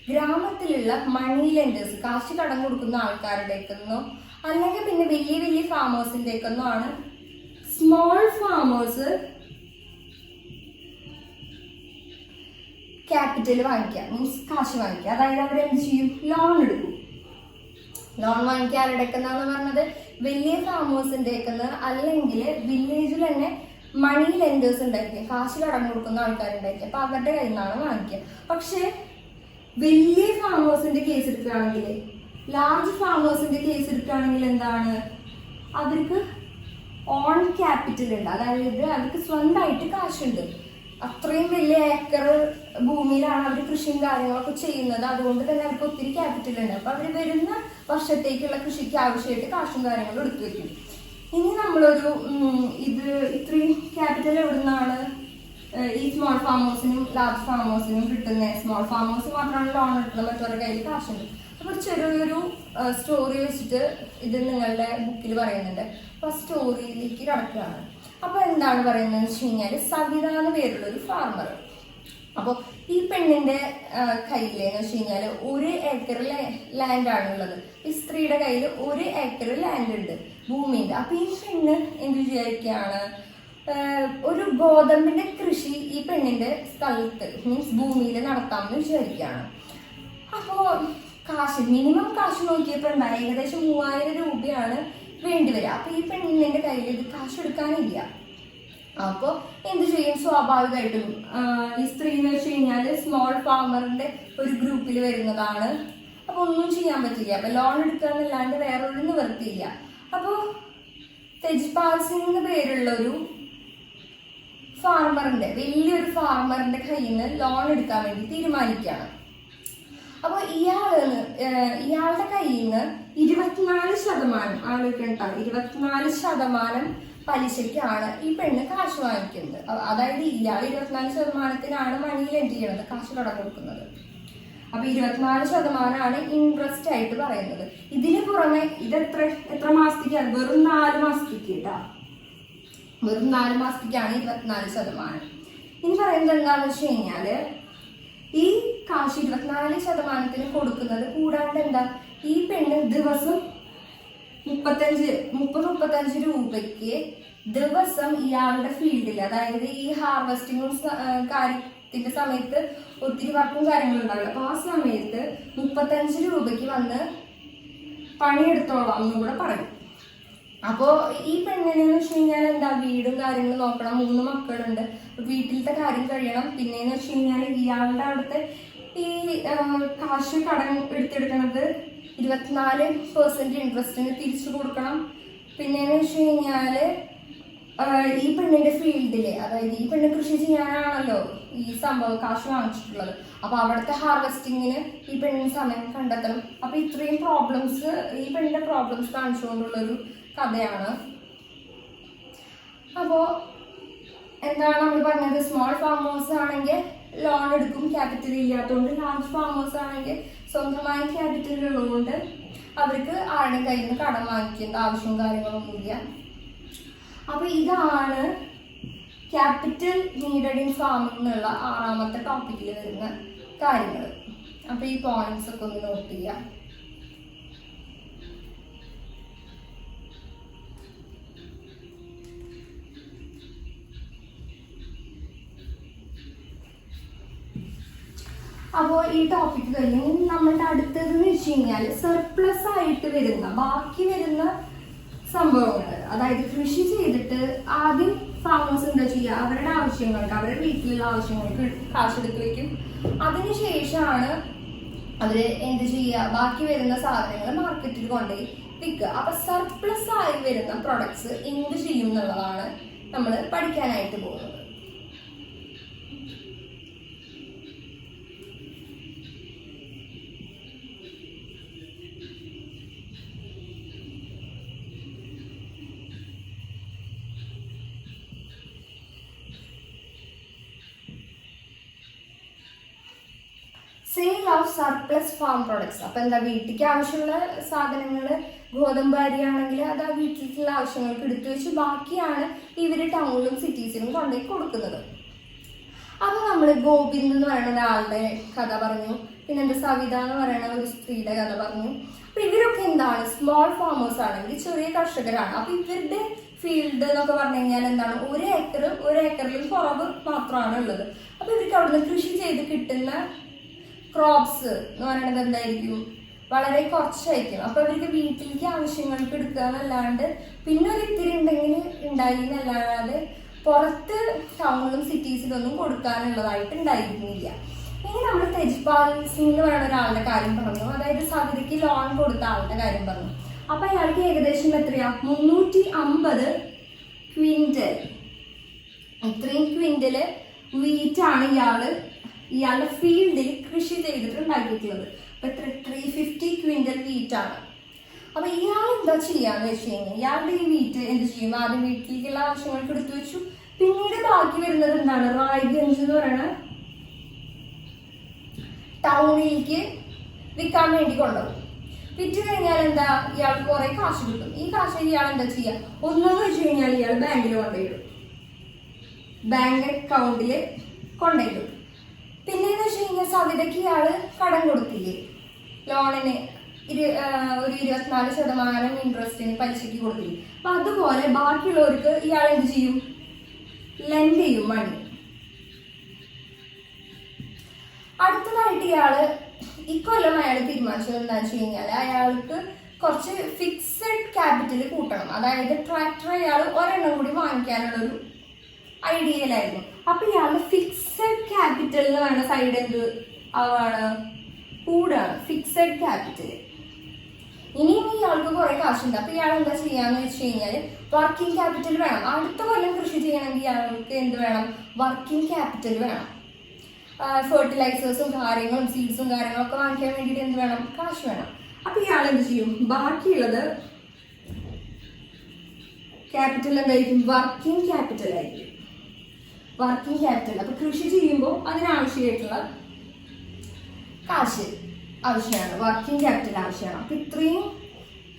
ഗ്രാമത്തിലുള്ള മണി ലെൻഡേഴ്സ്, കാശ് കടം കൊടുക്കുന്ന ആൾക്കാരുടേക്കെന്നോ അല്ലെങ്കിൽ പിന്നെ വലിയ വലിയ ഫാമേഴ്സിൻ്റെക്കെന്നോ ആണ് സ്മോൾ ഫാമേഴ്സ് ക്യാപിറ്റൽ വാങ്ങിക്കുക, മീൻസ് കാശ് വാങ്ങിക്കുക. അതായത് അവരെന്ത് ചെയ്യും? ലോൺ എടുക്കും. ലോൺ വാങ്ങിക്കുക ആരുടെ എന്നാണ് പറഞ്ഞത്? വലിയ ഫാമേഴ്സിന്റെ അല്ലെങ്കിൽ വില്ലേജിൽ തന്നെ മണി ലെൻഡേഴ്സ് ഉണ്ടായിരിക്കും, കാശ് കടം കൊടുക്കുന്ന ആൾക്കാരുണ്ടായിരിക്കും. അപ്പൊ അവരുടെ കയ്യിൽ നിന്നാണ് വാങ്ങിക്കുക. പക്ഷെ വലിയ ഫാമേഴ്സിന്റെ കേസ് എടുക്കുകയാണെങ്കിൽ, ലാർജ് ഫാമേഴ്സിന്റെ കേസ് എടുക്കുകയാണെങ്കിൽ എന്താണ്? അവർക്ക് ഓൺ ക്യാപിറ്റൽ ഉണ്ട്, അതായത് അവർക്ക് സ്വന്തമായിട്ട് കാശുണ്ട്. അത്രയും വലിയ ഏക്കർ ഭൂമിയിലാണ് അവർ കൃഷിയും കാര്യങ്ങളൊക്കെ ചെയ്യുന്നത്. അതുകൊണ്ട് തന്നെ അവർക്ക് ഒത്തിരി ക്യാപിറ്റൽ ഉണ്ട്. അപ്പൊ അവർ വരുന്ന വർഷത്തേക്കുള്ള കൃഷിക്ക് ആവശ്യമായിട്ട് കാശും കാര്യങ്ങളും എടുത്തു വെക്കും. ഇനി നമ്മളൊരു ഇത്രയും ക്യാപിറ്റൽ എവിടുന്നാണ് ഈ സ്മോൾ ഫാമേഴ്സിനും ലാർജ് ഫാമേഴ്സിനും കിട്ടുന്നത്? സ്മോൾ ഫാമേഴ്സ് മാത്രമാണ് ലോൺ എടുക്കുന്നത്, മറ്റവരുടെ കയ്യിൽ കാശുണ്ട്. അപ്പൊ ചെറിയൊരു സ്റ്റോറി വെച്ചിട്ട് ഇത് നിങ്ങളുടെ ബുക്കിൽ പറയുന്നുണ്ട്. അപ്പൊ ആ സ്റ്റോറിയിലേക്ക് കടക്കുകയാണ്. അപ്പൊ എന്താണ് പറയുന്നത് വെച്ച് കഴിഞ്ഞാല്, സവിത എന്ന് പേരുള്ള ഒരു ഫാർമർ. അപ്പൊ ഈ പെണ്ണിന്റെ കയ്യിലെന്ന് വെച്ച് കഴിഞ്ഞാല് 1 ഏക്കർ ലാൻഡാണ് ഉള്ളത്. ഈ സ്ത്രീയുടെ കയ്യിൽ 1 ഏക്കർ ലാൻഡ് ഉണ്ട്, ഭൂമിയുണ്ട്. അപ്പൊ ഈ പെണ്ണ് എന്ത് വിചാരിക്കുകയാണ്? ഒരു ഗോതമ്പിന്റെ കൃഷി ഈ പെണ്ണിന്റെ സ്ഥലത്ത്, മീൻസ് ഭൂമിയിൽ നടത്താമെന്ന് വിചാരിക്കുകയാണ്. അപ്പോ മിനിമം കാശ് നോക്കിയപ്പോൾ ഏകദേശം 3000 രൂപയാണ് വേണ്ടിവരിക. അപ്പൊ ഈ പെണ്ണിന്റെ കയ്യിൽ ഇത് കാശ് എടുക്കാനില്ല. അപ്പൊ എന്ത് ചെയ്യും? സ്വാഭാവികമായിട്ടും ഈ സ്ത്രീ എന്ന് വെച്ച് കഴിഞ്ഞാല് സ്മോൾ ഫാമറിന്റെ ഒരു ഗ്രൂപ്പിൽ വരുന്നതാണ്. അപ്പൊ ഒന്നും ചെയ്യാൻ പറ്റില്ല. അപ്പൊ ലോൺ എടുക്കാന്നല്ലാണ്ട് വേറൊരു നിവൃത്തിയില്ല. അപ്പൊ തെജ്പാൽ സിംഗ് എന്ന് പേരുള്ള ഒരു ഫാർമറിന്റെ, വലിയൊരു ഫാർമറിന്റെ കയ്യിൽ നിന്ന് ലോൺ എടുക്കാൻ വേണ്ടി തീരുമാനിക്കുകയാണ്. അപ്പൊ ഇയാളുടെ കയ്യിൽ നിന്ന് 24% ആലോചിക്കണ്ട, 24% പലിശയ്ക്കാണ് ഈ പെണ്ണ് കാശ് വാങ്ങിക്കുന്നത്. അതായത് ഇയാൾ 24%-ത്തിനാണ് മണി ലെൻഡ് ചെയ്യണത്, കാശ് കടം കൊടുക്കുന്നത്. അപ്പൊ 24% ഇൻട്രസ്റ്റ് ആയിട്ട് പറയുന്നത്. ഇതിന് പുറമെ ഇത് എത്ര മാസത്തേക്കാണ്? വെറും 4 മാസത്തേക്ക് കേട്ടാ, വെറും 4 മാസത്തേക്കാണ് 24%. ഇനി പറയുന്നത് എന്താണെന്ന് വെച്ച് കഴിഞ്ഞാല്, ഈ കാശ് 24% കൊടുക്കുന്നത് കൂടാണ്ട് എന്താ, ഈ പെണ്ണ് ദിവസം 30-35 രൂപയ്ക്ക് ദിവസം ഇയാളുടെ ഫീൽഡിൽ, അതായത് ഈ ഹാർവെസ്റ്റിങ്ങും കാര്യത്തിന്റെ സമയത്ത് ഒത്തിരി വർക്കും കാര്യങ്ങളും ഉണ്ടാവില്ല. അപ്പൊ ആ സമയത്ത് 35 രൂപയ്ക്ക് വന്ന് പണിയെടുത്തോളാം എന്നും കൂടെ പറയും. അപ്പോ ഈ പെണ്ണിനെന്ന് വെച്ച് കഴിഞ്ഞാൽ എന്താ, വീടും കാര്യങ്ങളും നോക്കണം, 3 മക്കളുണ്ട്, വീട്ടിലത്തെ കാര്യം കഴിയണം. പിന്നെന്ന് വെച്ച് കഴിഞ്ഞാൽ ഇയാളുടെ അവിടുത്തെ ഈ കാശ് കടം എടുത്തെടുക്കണത് 24% ഇൻട്രസ്റ്റിന് തിരിച്ചു കൊടുക്കണം. പിന്നെന്ന് വെച്ച് കഴിഞ്ഞാല് ഈ പെണ്ണിന്റെ ഫീൽഡില്, അതായത് ഈ പെണ്ണ് കൃഷി ചെയ്യാനാണല്ലോ ഈ സംഭവം കാശ് വാങ്ങിച്ചിട്ടുള്ളത്. അപ്പൊ അവിടുത്തെ ഹാർവെസ്റ്റിങ്ങിന് ഈ പെണ്ണിന് സമയം കണ്ടെത്തണം. അപ്പൊ ഇത്രയും പ്രോബ്ലംസ്, ഈ പെണ്ണിന്റെ പ്രോബ്ലംസ് കാണിച്ചുകൊണ്ടുള്ളൊരു കഥയാണ്. അപ്പോ എന്താണ് നമ്മൾ പറഞ്ഞത്? സ്മോൾ ഫാമേഴ്സ് ആണെങ്കിൽ ലോൺ എടുക്കും, ക്യാപിറ്റൽ ഇല്ലാത്തതുകൊണ്ട്. ലാർജ് ഫാമേഴ്സ് ആണെങ്കിൽ സ്വന്തമായി ക്യാപിറ്റൽ ഉള്ളതുകൊണ്ട് അവർക്ക് ആരുടെ കയ്യിൽ നിന്ന് കടം വാങ്ങിക്കേണ്ട ആവശ്യവും കാര്യങ്ങളൊന്നുമില്ല. അപ്പൊ ഇതാണ് ക്യാപിറ്റൽ നീഡഡ് ഇൻ ഫാമിംഗ് എന്നുള്ള 6ാമത്തെ ടോപ്പിക്കിൽ വരുന്ന കാര്യങ്ങൾ. അപ്പൊ ഈ പോയിന്റ്സ് ഒക്കെ ഒന്ന് നോട്ട് ചെയ്യാം. അപ്പോൾ ഈ ടോപ്പിക് കഴിഞ്ഞ് നമ്മളുടെ അടുത്തതെന്ന് വെച്ച് കഴിഞ്ഞാൽ സർപ്ലസ് ആയിട്ട് വരുന്ന, ബാക്കി വരുന്ന സംഭവങ്ങൾ, അതായത് കൃഷി ചെയ്തിട്ട് ആദ്യം ഫാമേഴ്സ് എന്താ ചെയ്യുക? അവരുടെ ആവശ്യങ്ങൾക്ക്, അവരുടെ വീട്ടിലുള്ള ആവശ്യങ്ങൾക്ക് കാശെടുത്ത് വെക്കും. അതിനുശേഷമാണ് അവര് എന്ത് ചെയ്യുക? ബാക്കി വരുന്ന സാധനങ്ങൾ മാർക്കറ്റിൽ കൊണ്ടുപോയി വിൽക്കുക. അപ്പൊ സർപ്ലസ് ആയി വരുന്ന പ്രൊഡക്ട്സ് എന്ത് ചെയ്യും എന്നുള്ളതാണ് നമ്മൾ പഠിക്കാനായിട്ട് പോകുന്നത്. Sale of surplus farm products. അപ്പൊ എന്താ, വീട്ടിലേക്ക് ആവശ്യമുള്ള സാധനങ്ങൾ, ഗോതമ്പ് അരിയാണെങ്കിൽ അത് ആ വീട്ടിലേക്കുള്ള ആവശ്യങ്ങൾക്ക് എടുത്തു വെച്ച് ബാക്കിയാണ് ഇവര് ടൗണിലും സിറ്റീസിലും കൊണ്ടുപോയി കൊടുക്കുന്നത്. അപ്പൊ നമ്മള് ഗോവിന്ദ് എന്ന് പറയുന്ന ഒരാളുടെ കഥ പറഞ്ഞു, പിന്നെ എന്റെ സവിത എന്ന് പറയുന്ന ഒരു സ്ത്രീയുടെ കഥ പറഞ്ഞു. അപ്പൊ ഇവരൊക്കെ എന്താണ്, സ്മോൾ ഫാമേഴ്സ് ആണ്, ഇവര് ചെറിയ കർഷകരാണ്. അപ്പൊ ഇവരുടെ ഫീൽഡ് എന്നൊക്കെ പറഞ്ഞു കഴിഞ്ഞാൽ എന്താണ്, 1 ഏക്കറിലും കുറവ് മാത്രമാണ് ഉള്ളത്. അപ്പൊ ഇവർക്ക് അവിടുന്ന് കൃഷി ചെയ്ത് കിട്ടുന്ന ക്രോപ്സ് എന്ന് പറയുന്നത് എന്തായിരിക്കും, വളരെ കുറച്ചായിരിക്കും. അപ്പൊ ഇവർക്ക് വീട്ടിലേക്ക് ആവശ്യങ്ങൾക്ക് എടുക്കുക എന്നല്ലാണ്ട് പിന്നെ ഒരു ഇത്തിരി ഉണ്ടെങ്കിൽ ഉണ്ടായി എന്നല്ലാതെ പുറത്ത് ടൗണിലും സിറ്റീസിലൊന്നും കൊടുക്കാനുള്ളതായിട്ട് ഉണ്ടായിരുന്നില്ല. ഇനി നമ്മൾ തെജ്പാൽ സിംഗ് എന്ന് പറയുന്ന ഒരാളുടെ കാര്യം പറഞ്ഞു, അതായത് സവിതയ്ക്ക് ലോൺ കൊടുത്ത ആളുടെ കാര്യം പറഞ്ഞു. അപ്പൊ അയാൾക്ക് ഏകദേശം എത്രയാ, 350 ക്വിന്റൽ, ഇത്രയും ക്വിന്റല് വീറ്റാണ് ഇയാളുടെ ഫീൽഡിൽ കൃഷി ചെയ്തിട്ട് ഉണ്ടാക്കിയിട്ടുള്ളത്. അപ്പൊ 350 ക്വിന്റൽ വീറ്റാണ്. അപ്പൊ ഇയാൾ എന്താ ചെയ്യാന്ന് വെച്ച് കഴിഞ്ഞാൽ ഇയാളുടെ ഈ വീറ്റ് എന്ത് ചെയ്യും, ആദ്യം വീട്ടിലേക്കുള്ള ആവശ്യങ്ങൾക്ക് എടുത്തു വെച്ചു. പിന്നീട് ബാക്കി വരുന്നത് എന്താണ്, റായ്ഗഞ്ച് എന്ന് പറയുന്ന ടൗണിലേക്ക് വിൽക്കാൻ വേണ്ടി കൊണ്ടുപോകും. വിറ്റ് കഴിഞ്ഞാൽ എന്താ, ഇയാൾക്ക് കുറെ കാശ് കിട്ടും. ഈ കാശ് ഇയാൾ എന്താ ചെയ്യുക, ഒന്നെന്ന് വെച്ച് കഴിഞ്ഞാൽ ഇയാൾ ബാങ്കിൽ കൊണ്ടുപോയിടും, ബാങ്ക് അക്കൗണ്ടിൽ കൊണ്ടുപോയിടും. പിന്നെന്ന് വെച്ച് കഴിഞ്ഞാൽ സവിതയ്ക്ക് ഇയാള് കടം കൊടുത്തില്ലേ ലോണിന്, ഒരു 24% ഇൻട്രസ്റ്റിന് പലിശയ്ക്ക് കൊടുത്തില്ലേ. അപ്പൊ അതുപോലെ ബാക്കിയുള്ളവർക്ക് ഇയാൾ എന്ത് ചെയ്യും, ലെൻഡ് ചെയ്യും മണി. അടുത്തതായിട്ട് ഇയാള് ഇക്കൊല്ലം അയാൾ തീരുമാനിച്ചത് എന്താണെന്ന് വെച്ച് കഴിഞ്ഞാൽ അയാൾക്ക് കുറച്ച് ഫിക്സഡ് ക്യാപിറ്റൽ കൂട്ടണം. അതായത് ട്രാക്ടർ അയാൾ ഒരെണ്ണം കൂടി വാങ്ങിക്കാനുള്ളൊരു ഐഡിയയിലായിരുന്നു. അപ്പൊ ഇയാളുടെ ഫിക്സഡ് ക്യാപിറ്റൽ എന്ന് പറയുന്ന സൈഡ് എന്ത് ആണ്, കൂടാണ് ഫിക്സഡ് ക്യാപിറ്റൽ. ഇനിയും ഇയാൾക്ക് കുറെ കാശുണ്ട്. അപ്പൊ ഇയാൾ എന്താ ചെയ്യാന്ന് വെച്ച് കഴിഞ്ഞാൽ വർക്കിംഗ് ക്യാപിറ്റൽ വേണം. അടുത്ത കൊല്ലം കൃഷി ചെയ്യണമെങ്കിൽ ഇയാൾക്ക് എന്ത് വേണം, വർക്കിംഗ് ക്യാപിറ്റൽ വേണം. ഫെർട്ടിലൈസേഴ്സും കാര്യങ്ങളും സീഡ്സും കാര്യങ്ങളൊക്കെ വാങ്ങിക്കാൻ വേണ്ടിയിട്ട് എന്ത് വേണം, കാശ് വേണം. അപ്പൊ ഇയാൾ എന്ത് ചെയ്യും, ബാക്കിയുള്ളത് ക്യാപിറ്റൽ എന്തായിരിക്കും, വർക്കിംഗ് ക്യാപിറ്റൽ ആയിരിക്കും. Working capital. അപ്പൊ കൃഷി ചെയ്യുമ്പോൾ അതിനാവശ്യമായിട്ടുള്ള കാശ് ആവശ്യമാണ്, വർക്കിംഗ് ക്യാപിറ്റൽ ആവശ്യമാണ്. അപ്പൊ ഇത്രയും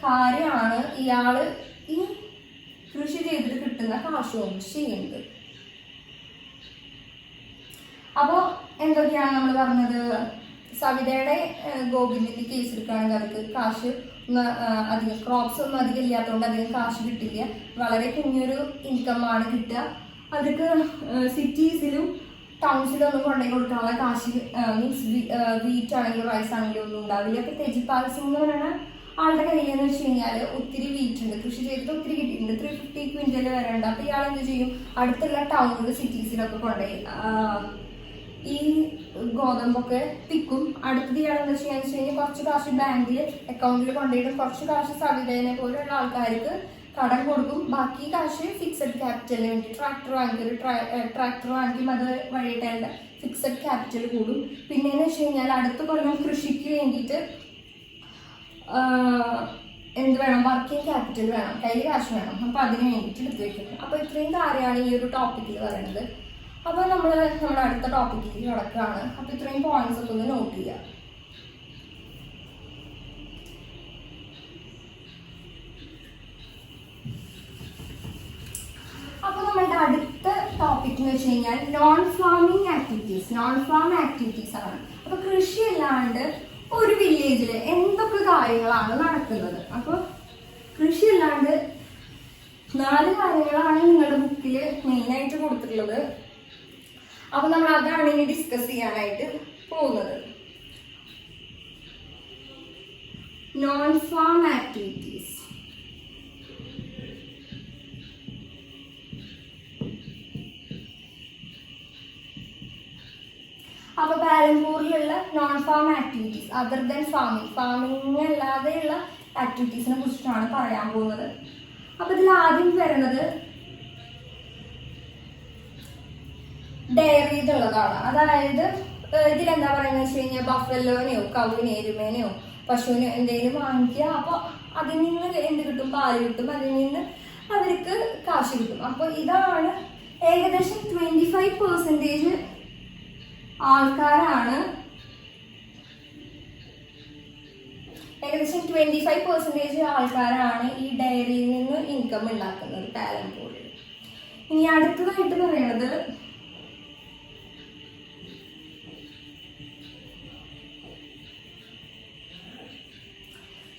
കാര്യമാണ് ഇയാള് ഈ കൃഷി ചെയ്തിട്ട് കിട്ടുന്ന കാശ് കൊണ്ട് ചെയ്യുന്നത്. അപ്പോ എന്തൊക്കെയാണ് നമ്മൾ പറഞ്ഞത്, സവിതയുടെ ഗോവിന്ദിന്റെ കേസ് എടുക്കുകയാണെങ്കിൽ അവർക്ക് കാശ് അധികം, ക്രോപ്സ് ഒന്നും അധികം ഇല്ലാത്തതുകൊണ്ട് അധികം കാശ് കിട്ടില്ല, വളരെ കുഞ്ഞൊരു ഇൻകം ആണ് കിട്ടുക. അവർക്ക് സിറ്റീസിലും ടൗൺസിലും ഒന്നും കൊണ്ടുപോയി കൊടുക്കാനുള്ള കാശ്, മീൻസ് വീറ്റ് ആണെങ്കിലും റൈസ് ആണെങ്കിലും ഒന്നും ഉണ്ടാവില്ല. അപ്പൊ തെജ്പാൽ സിംഗ് എന്ന് പറയുന്ന ആളുടെ കയ്യിലെന്ന് വെച്ച് കഴിഞ്ഞാൽ ഒത്തിരി വീറ്റ് ഉണ്ട്, കൃഷി ചെയ്തിട്ട് ഒത്തിരി കിട്ടിയിട്ടുണ്ട്, 350 ക്വിന്റൽ വരെ ഉണ്ട്. അപ്പൊ ഇയാൾ എന്ത് ചെയ്യും, അടുത്തുള്ള ടൗണിലും സിറ്റീസിലൊക്കെ കൊണ്ടുപോയി ഈ ഗോതമ്പൊക്കെ പിക്കും. അടുത്തത് ഇയാൾ എന്താ ചെയ്യാന്ന് വെച്ച് കഴിഞ്ഞാൽ കുറച്ച് കാശ് ബാങ്കിൽ അക്കൗണ്ടിൽ കൊണ്ടുപോയിട്ട് കുറച്ച് കാശ് സവിതേനെ പോലെയുള്ള ആൾക്കാർക്ക് കടം കൊടുക്കും. ബാക്കി കാശ് ഫിക്സഡ് ക്യാപിറ്റലിന് വേണ്ടി ട്രാക്ടർ വാങ്ങിക്കും, അത് വഴിയിട്ട് അതിൻ്റെ ഫിക്സഡ് ക്യാപിറ്റൽ കൂടും. പിന്നെയെന്ന് വെച്ച് കഴിഞ്ഞാൽ അടുത്ത കൊല്ലം കൃഷിക്ക് വേണ്ടിയിട്ട് എന്ത് വേണം, വർക്കിംഗ് ക്യാപിറ്റൽ വേണം, കയ്യിൽ കാശ് വേണം. അപ്പൊ അതിന് വേണ്ടിയിട്ട് എടുത്തു വെക്കണം. അപ്പൊ ഇത്രയും കാര്യമാണ് ഈ ഒരു ടോപ്പിക്കിൽ പറയുന്നത്. അപ്പൊ നമ്മുടെ അടുത്ത ടോപ്പിക്കിലേക്ക് കിടക്കുകയാണ്. അപ്പൊ ഇത്രയും പോയിന്റ്സ് ഒക്കെ ഒന്ന് നോട്ട് ചെയ്യുക. അപ്പൊ നമ്മളുടെ അടുത്ത ടോപ്പിക് എന്ന് വെച്ച് കഴിഞ്ഞാൽ non farming activities. Non farm activities ആണ്. അപ്പൊ കൃഷി അല്ലാണ്ട് ഒരു വില്ലേജില് എന്തൊക്കെ കാര്യങ്ങളാണ് നടക്കുന്നത്. അപ്പൊ കൃഷി അല്ലാണ്ട് 4 കാര്യങ്ങളാണ് നിങ്ങളുടെ ബുക്കിൽ മെയിനായിട്ട് കൊടുത്തിട്ടുള്ളത്. അപ്പൊ നമ്മൾ അതാണ് ഇനി ഡിസ്കസ് ചെയ്യാനായിട്ട് പോകുന്നത്. Non farm activities. അപ്പൊ പാലംപൂരിലുള്ള non farm activities, other than farming അല്ലാതെയുള്ള ആക്ടിവിറ്റീസിനെ കുറിച്ചിട്ടാണ് പറയാൻ പോകുന്നത്. അപ്പൊ ഇതിൽ ആദ്യം വരുന്നത് ഡയറി എന്നുള്ളതാണ്. അതായത് ഇതിലെന്താ പറയുന്നത് വെച്ച് കഴിഞ്ഞാൽ ബഫലോനെയോ കൗവിനെയോ എരുമേനെയോ പശുവിനെയോ എന്തെങ്കിലും വാങ്ങിക്കുക. അപ്പൊ അതിൽ നിന്ന് എന്ത് കിട്ടും, പാല് കിട്ടും, അതിൽ നിന്ന് അവർക്ക് കാശ് കിട്ടും. അപ്പൊ ഇതാണ് ഏകദേശം 25% ആൾക്കാരാണ്, ഏകദേശം 25% ആൾക്കാരാണ് ഈ ഡയറിയിൽ നിന്ന് ഇൻകം ഉണ്ടാക്കുന്നത് പാലംപൂരിൽ. ഇനി അടുത്തതായിട്ട് പറയുന്നത്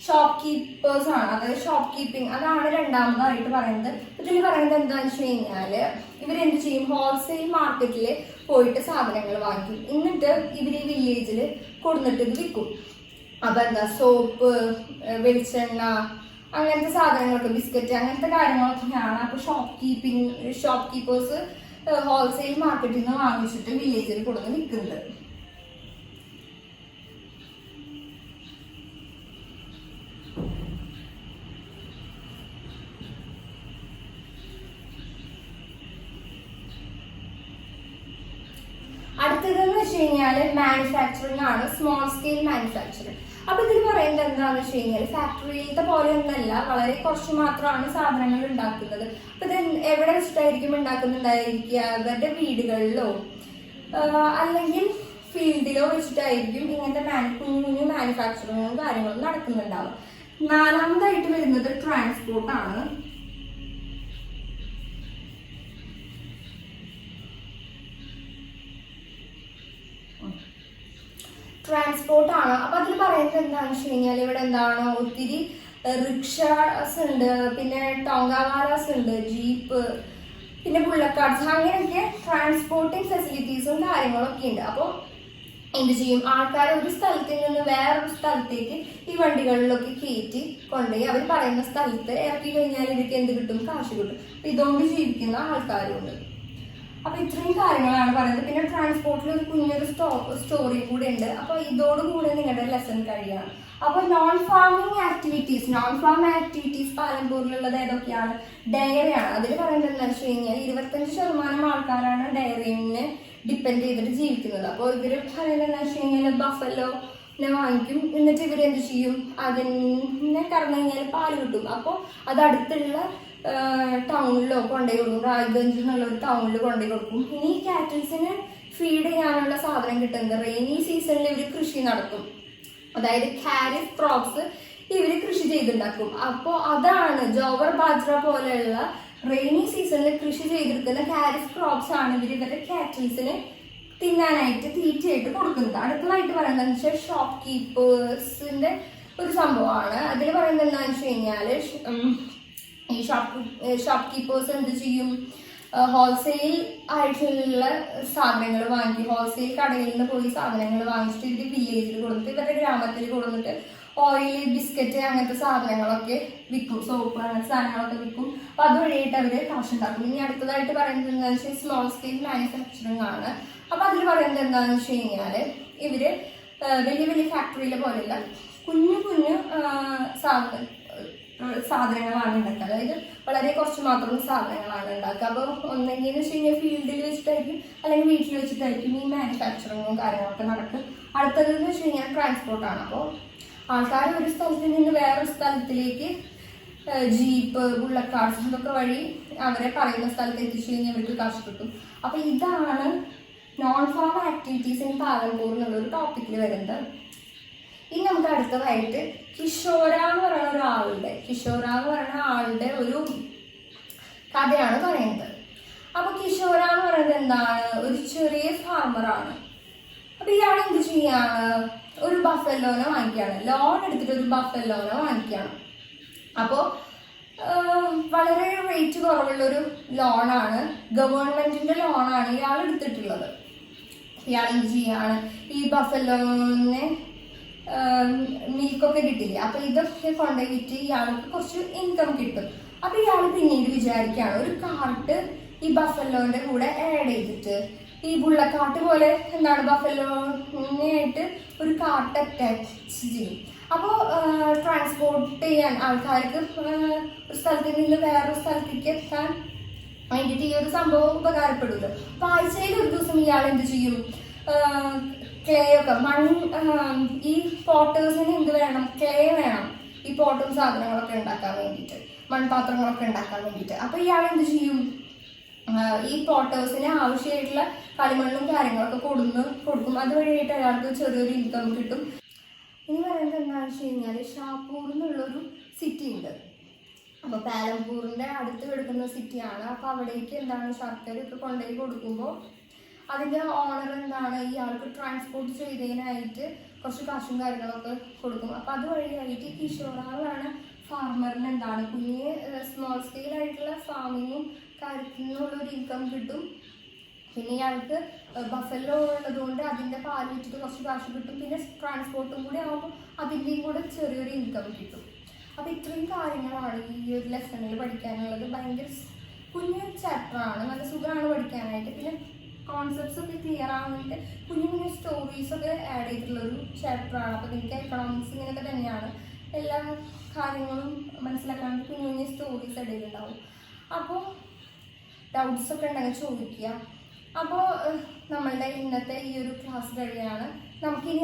ഷോപ്പ് കീപ്പേഴ്സ് ആണ്, അതായത് ഷോപ്പ് കീപ്പിംഗ്, അതാണ് രണ്ടാമതായിട്ട് പറയുന്നത്. ഇതിൽ പറയുന്നത് എന്താണെന്ന് വെച്ച് കഴിഞ്ഞാല് ഇവരെന്ത് ചെയ്യും, ഹോൾസെയിൽ മാർക്കറ്റിൽ പോയിട്ട് സാധനങ്ങൾ വാങ്ങിക്കും, എന്നിട്ട് ഇവർ ഈ വില്ലേജിൽ കൊടുത്തിട്ട് ഇത് വിൽക്കും. അപ്പൊ എന്താ, സോപ്പ്, വെളിച്ചെണ്ണ, അങ്ങനത്തെ സാധനങ്ങളൊക്കെ, ബിസ്ക്കറ്റ്, അങ്ങനത്തെ കാര്യങ്ങളൊക്കെയാണ്. അപ്പൊ ഷോപ്പ് കീപ്പേഴ്സ് ഹോൾസെയിൽ മാർക്കറ്റിൽ നിന്ന് വാങ്ങിച്ചിട്ട് വില്ലേജിൽ കൊടുത്ത് വിൽക്കുന്നത്. അടുത്തതെന്ന് വെച്ച് കഴിഞ്ഞാൽ മാനുഫാക്ചറിങ് ആണ്, സ്മോൾ സ്കെയിൽ മാനുഫാക്ചറിങ്. അപ്പൊ ഇതിൽ പറയുന്നത് എന്താണെന്ന് വെച്ച് കഴിഞ്ഞാൽ ഫാക്ടറിയിലത്തെ പോലെ ഒന്നല്ല, വളരെ കുറച്ച് മാത്രമാണ് സാധനങ്ങൾ ഉണ്ടാക്കുന്നത്. അപ്പൊ ഇത് എവിടെ വെച്ചിട്ടായിരിക്കും ഉണ്ടാക്കുന്നുണ്ടായിരിക്കുക, അവരുടെ വീടുകളിലോ അല്ലെങ്കിൽ ഫീൽഡിലോ വെച്ചിട്ടായിരിക്കും ഇങ്ങനത്തെ കുഞ്ഞു കുഞ്ഞു മാനുഫാക്ചറിങ്ങും കാര്യങ്ങളും നടക്കുന്നുണ്ടാവും. നാലാമതായിട്ട് വരുന്നത് ട്രാൻസ്പോർട്ട് ആണ്. ട്രാൻസ്പോർട്ട് ആണ്. അപ്പൊ അതിൽ പറയുന്നത് എന്താണെന്ന് വെച്ച് കഴിഞ്ഞാൽ ഇവിടെ എന്താണ്, ഒത്തിരി റിക്ഷാസ് ഉണ്ട്, പിന്നെ ടോങ്കാവാലാസ് ഉണ്ട്, ജീപ്പ്, പിന്നെ ബുള്ളറ്റ് കാർസ്, അങ്ങനെയൊക്കെ ട്രാൻസ്പോർട്ടിങ് ഫെസിലിറ്റീസും കാര്യങ്ങളൊക്കെ ഉണ്ട്. അപ്പോൾ എന്ത് ചെയ്യും, ആൾക്കാർ ഒരു സ്ഥലത്ത് നിന്ന് വേറൊരു സ്ഥലത്തേക്ക് ഈ വണ്ടികളിലൊക്കെ കയറ്റി കൊണ്ടുപോയി അവർ പറയുന്ന സ്ഥലത്ത് ഇറക്കി കഴിഞ്ഞാൽ ഇവർക്ക് എന്ത് കിട്ടും, കാശ് കിട്ടും. അപ്പൊ ഇതുകൊണ്ട് ജീവിക്കുന്ന ആൾക്കാരുണ്ട്. അപ്പൊ ഇത്രയും കാര്യങ്ങളാണ് പറയുന്നത്. പിന്നെ ട്രാൻസ്പോർട്ടിൽ ഒരു കുഞ്ഞൊരു സ്റ്റോറി കൂടെ ഉണ്ട്. അപ്പൊ ഇതോടുകൂടെ നിങ്ങളുടെ ലെസൺ കഴിയാണ്. അപ്പൊ നോൺ ഫാം ആക്ടിവിറ്റീസ് പാലംപൂരിലുള്ളത് ഏതൊക്കെയാണ്? ഡയറിയാണ്. അതിൽ പറയുന്നത് എന്താണെന്ന് വെച്ച് കഴിഞ്ഞാൽ 25% ആൾക്കാരാണ് ഡയറിനെ ഡിപ്പെൻഡ് ചെയ്തിട്ട് ജീവിക്കുന്നത്. അപ്പോൾ ഇവര് പറയുന്നത് എന്താ വെച്ച് കഴിഞ്ഞാൽ ബഫലോനെ വാങ്ങിക്കും, എന്നിട്ട് ഇവരെന്ത് ചെയ്യും, അതിനെ കറന്നു കഴിഞ്ഞാൽ പാല് കിട്ടും. അപ്പോൾ അത് അടുത്തുള്ള ടൗണിലോ കൊണ്ടുപോയി കൊടുക്കും, റായ്ഗഞ്ച് എന്നുള്ള ഒരു ടൗണിൽ കൊണ്ടുപോയി കൊടുക്കും. ഇനി കാറ്റിൽസിന് ഫീഡ് ചെയ്യാനുള്ള സാധനം കിട്ടുന്നത് റെയിനി സീസണിൽ ഇവർ കൃഷി നടത്തും, അതായത് ഖാരിഫ് ക്രോപ്സ് ഇവര് കൃഷി ചെയ്തുണ്ടാക്കും. അപ്പോൾ അതാണ് ജോവർ ബാജ്ര പോലെയുള്ള റെയിനി സീസണിൽ കൃഷി ചെയ്തെടുക്കുന്ന ഖാരിഫ് ക്രോപ്സ് ആണ് ഇവരുടെ കാറ്റിൽസിന് തിന്നാനായിട്ട് തീറ്റയായിട്ട് കൊടുക്കുന്നത്. അടുത്തതായിട്ട് പറയുന്നത് വെച്ചാൽ ഷോപ്പ് കീപ്പേഴ്സിന്റെ ഒരു സംഭവമാണ്. അതിൽ പറയുന്നത് എന്താണെന്ന് വെച്ച് കഴിഞ്ഞാല് ഈ ഷോപ്പ് കീപ്പേഴ്സ് എന്ത് ചെയ്യും, ഹോൾസെയിൽ ആയിട്ടുള്ള സാധനങ്ങൾ വാങ്ങിക്കും, ഹോൾസെയിൽ കടയിൽ നിന്ന് പോയി സാധനങ്ങൾ വാങ്ങിച്ചിട്ട് ഇവര് വില്ലേജിൽ കൊടുത്തിട്ട് ഇവരുടെ ഗ്രാമത്തിൽ കൊടുത്തിട്ട് ഓയിൽ, ബിസ്ക്കറ്റ്, അങ്ങനത്തെ സാധനങ്ങളൊക്കെ വിൽക്കും, സോപ്പ്, അങ്ങനത്തെ സാധനങ്ങളൊക്കെ വിൽക്കും. അപ്പൊ അതുവഴിയായിട്ട് അവര് കാശുണ്ടാക്കും. ഇനി അടുത്തതായിട്ട് പറയുന്നത് എന്താണെന്ന് വെച്ചാൽ സ്മോൾ സ്കെയിൽ മാനുഫാക്ചറിങ് ആണ്. അപ്പൊ അതിൽ പറയുന്നത് എന്താണെന്ന് വെച്ച് കഴിഞ്ഞാല് ഇവര് വലിയ വലിയ ഫാക്ടറിയിലെ പോലെയല്ല, കുഞ്ഞു കുഞ്ഞു സാധനങ്ങളാണ് ഉണ്ടാക്കുക, അതായത് വളരെ കുറച്ച് മാത്രം സാധനങ്ങളാണ് ഉണ്ടാക്കുക. അപ്പോൾ ഒന്നെങ്കിൽ വെച്ച് കഴിഞ്ഞാൽ ഫീൽഡിൽ വെച്ചിട്ടായിരിക്കും അല്ലെങ്കിൽ വീട്ടിൽ വെച്ചിട്ടായിരിക്കും ഈ മാനുഫാക്ചറിങ്ങും കാര്യങ്ങളൊക്കെ നടക്കും. അടുത്തതെന്ന് വെച്ച് കഴിഞ്ഞാൽ ട്രാൻസ്പോർട്ടാണ്. അപ്പോൾ ആൾക്കാർ ഒരു സ്ഥലത്ത് നിന്ന് വേറൊരു സ്ഥലത്തിലേക്ക് ജീപ്പ്, ബുള്ളറ്റ് കാർസ് ഇതൊക്കെ വഴി അവരെ പറയുന്ന സ്ഥലത്ത് എത്തിച്ചു കഴിഞ്ഞാൽ അവർക്ക് കാശ് കിട്ടും. അപ്പൊ ഇതാണ് non farm activities in Palampur എന്നുള്ളൊരു ടോപ്പിക്കിൽ വരുന്നത്. ഇനി നമുക്ക് അടുത്തതായിട്ട് കിഷോര എന്ന് പറയുന്ന ആളുടെ ഒരു കഥയാണ് പറയുന്നത്. അപ്പൊ കിഷോര എന്ന് പറയുന്നത് എന്താണ്, ഒരു ചെറിയ ഫാർമറാണ്. അപ്പൊ ഇയാൾ എന്ത് ചെയ്യാണ്, ഒരു ബഫലോനെ വാങ്ങിക്കുകയാണ്, ലോൺ എടുത്തിട്ട് ഒരു ബഫലോനെ വാങ്ങിക്കുകയാണ്. അപ്പോൾ വളരെ റേറ്റ് കുറവുള്ളൊരു ലോണാണ്, ഗവൺമെന്റിന്റെ ലോണാണ് ഇയാൾ എടുത്തിട്ടുള്ളത്. ഇയാൾ എന്ത് ചെയ്യാണ്, ഈ ബഫലോനെ മിൽക്കൊക്കെ കിട്ടില്ലേ, അപ്പൊ ഇതൊക്കെ കൊണ്ടുപോയിട്ട് ഇയാൾക്ക് കുറച്ച് ഇൻകം കിട്ടും. അപ്പൊ ഇയാൾ പിന്നീട് വിചാരിക്കുകയാണ് ഒരു കാർട്ട് ഈ ബഫലോന്റെ കൂടെ ആഡ് ചെയ്തിട്ട് ഈ ബുള്ളക്കാട്ട് പോലെ എന്താണ് ബഫലോനായിട്ട് ഒരു കാർട്ട് അറ്റാച്ച് ചെയ്യും. അപ്പോൾ ട്രാൻസ്പോർട്ട് ചെയ്യാൻ ആൾക്കാർക്ക് ഒരു സ്ഥലത്ത് നിന്ന് വേറൊരു സ്ഥലത്തേക്ക് എത്താൻ വേണ്ടിയിട്ട് ഈ ഒരു സംഭവം ഉപകാരപ്പെടുമല്ലോ. അപ്പൊ ആഴ്ചയിൽ ഒരു ദിവസം ഇയാൾ എന്ത് ചെയ്യും, ക്ലേ ഒക്കെ ഈ പോട്ടേഴ്സിന് എന്ത് വേണം, ക്ലേ വേണം ഈ പോട്ടും സാധനങ്ങളൊക്കെ ഉണ്ടാക്കാൻ വേണ്ടിയിട്ട്, മൺപാത്രങ്ങളൊക്കെ ഉണ്ടാക്കാൻ വേണ്ടിയിട്ട്. അപ്പൊ ഇയാൾ എന്ത് ചെയ്യും, ഈ പോട്ടേഴ്സിന് ആവശ്യമായിട്ടുള്ള കളിമണ്ണും കാര്യങ്ങളൊക്കെ കൊടുക്കും. അതുവഴിയായിട്ട് അയാൾക്ക് ചെറിയൊരു ഇൻകം കിട്ടും. ഇനി പറയുന്നത് എന്താണെന്ന് വെച്ച് കഴിഞ്ഞാൽ ഷാപ്പൂർ എന്നുള്ളൊരു സിറ്റി ഉണ്ട്. അപ്പൊ പാലംപൂരിന്റെ അടുത്ത് കിടക്കുന്ന സിറ്റിയാണ്. അപ്പൊ അവിടേക്ക് എന്താണ് ശർക്കര ഒക്കെ കൊണ്ടുപോയി കൊടുക്കുമ്പോൾ അതിന്റെ ഓണർ എന്താണ് ഇയാൾക്ക് ട്രാൻസ്പോർട്ട് ചെയ്തതിനായിട്ട് കുറച്ച് കാശും കാര്യങ്ങളൊക്കെ കൊടുക്കും. അപ്പം അതുവഴിയായിട്ട് കിഷോറാളാണ് ഫാർമറിന് എന്താണ് കുഞ്ഞ് സ്മോൾ സ്കെയിൽ ആയിട്ടുള്ള ഫാമിങ്ങും കാര്യത്തിൽ നിന്നുള്ളൊരു ഇൻകം കിട്ടും. പിന്നെ ഇയാൾക്ക് ബഫല്ലോ ഉള്ളതുകൊണ്ട് അതിൻ്റെ പാൽ വിറ്റിട്ട് കുറച്ച് കാശ് കിട്ടും. പിന്നെ ട്രാൻസ്പോർട്ടും കൂടി ആകുമ്പോൾ അതിൻ്റെയും കൂടെ ചെറിയൊരു ഇൻകം കിട്ടും. അപ്പം ഇത്രയും കാര്യങ്ങളാണ് ഈ ഒരു ലെസണിൽ പഠിക്കാനുള്ളത്. ഭയങ്കര കുഞ്ഞു ചാപ്റ്ററാണ്, നല്ല സുഖമാണ് പഠിക്കാനായിട്ട്. പിന്നെ കോൺസെപ്റ്റ്സ് ഒക്കെ ക്ലിയർ ആവാനായിട്ട് കുഞ്ഞു കുഞ്ഞു സ്റ്റോറീസൊക്കെ ആഡ് ചെയ്തിട്ടുള്ളൊരു ചാപ്റ്ററാണ്. അപ്പോൾ നിങ്ങൾക്ക് എക്കണോമിക്സ് ഇങ്ങനെയൊക്കെ തന്നെയാണ്, എല്ലാ കാര്യങ്ങളും മനസ്സിലാക്കാൻ വേണ്ടി കുഞ്ഞു കുഞ്ഞു സ്റ്റോറീസ് ആഡ് ചെയ്തിട്ടുണ്ടാവും. അപ്പോൾ ഡൗട്ട്സൊക്കെ ഉണ്ടെങ്കിൽ ചോദിക്കുക. അപ്പോൾ നമ്മളുടെ ഇന്നത്തെ ഈ ഒരു ക്ലാസ് കഴിയാണ്. നമുക്കിനി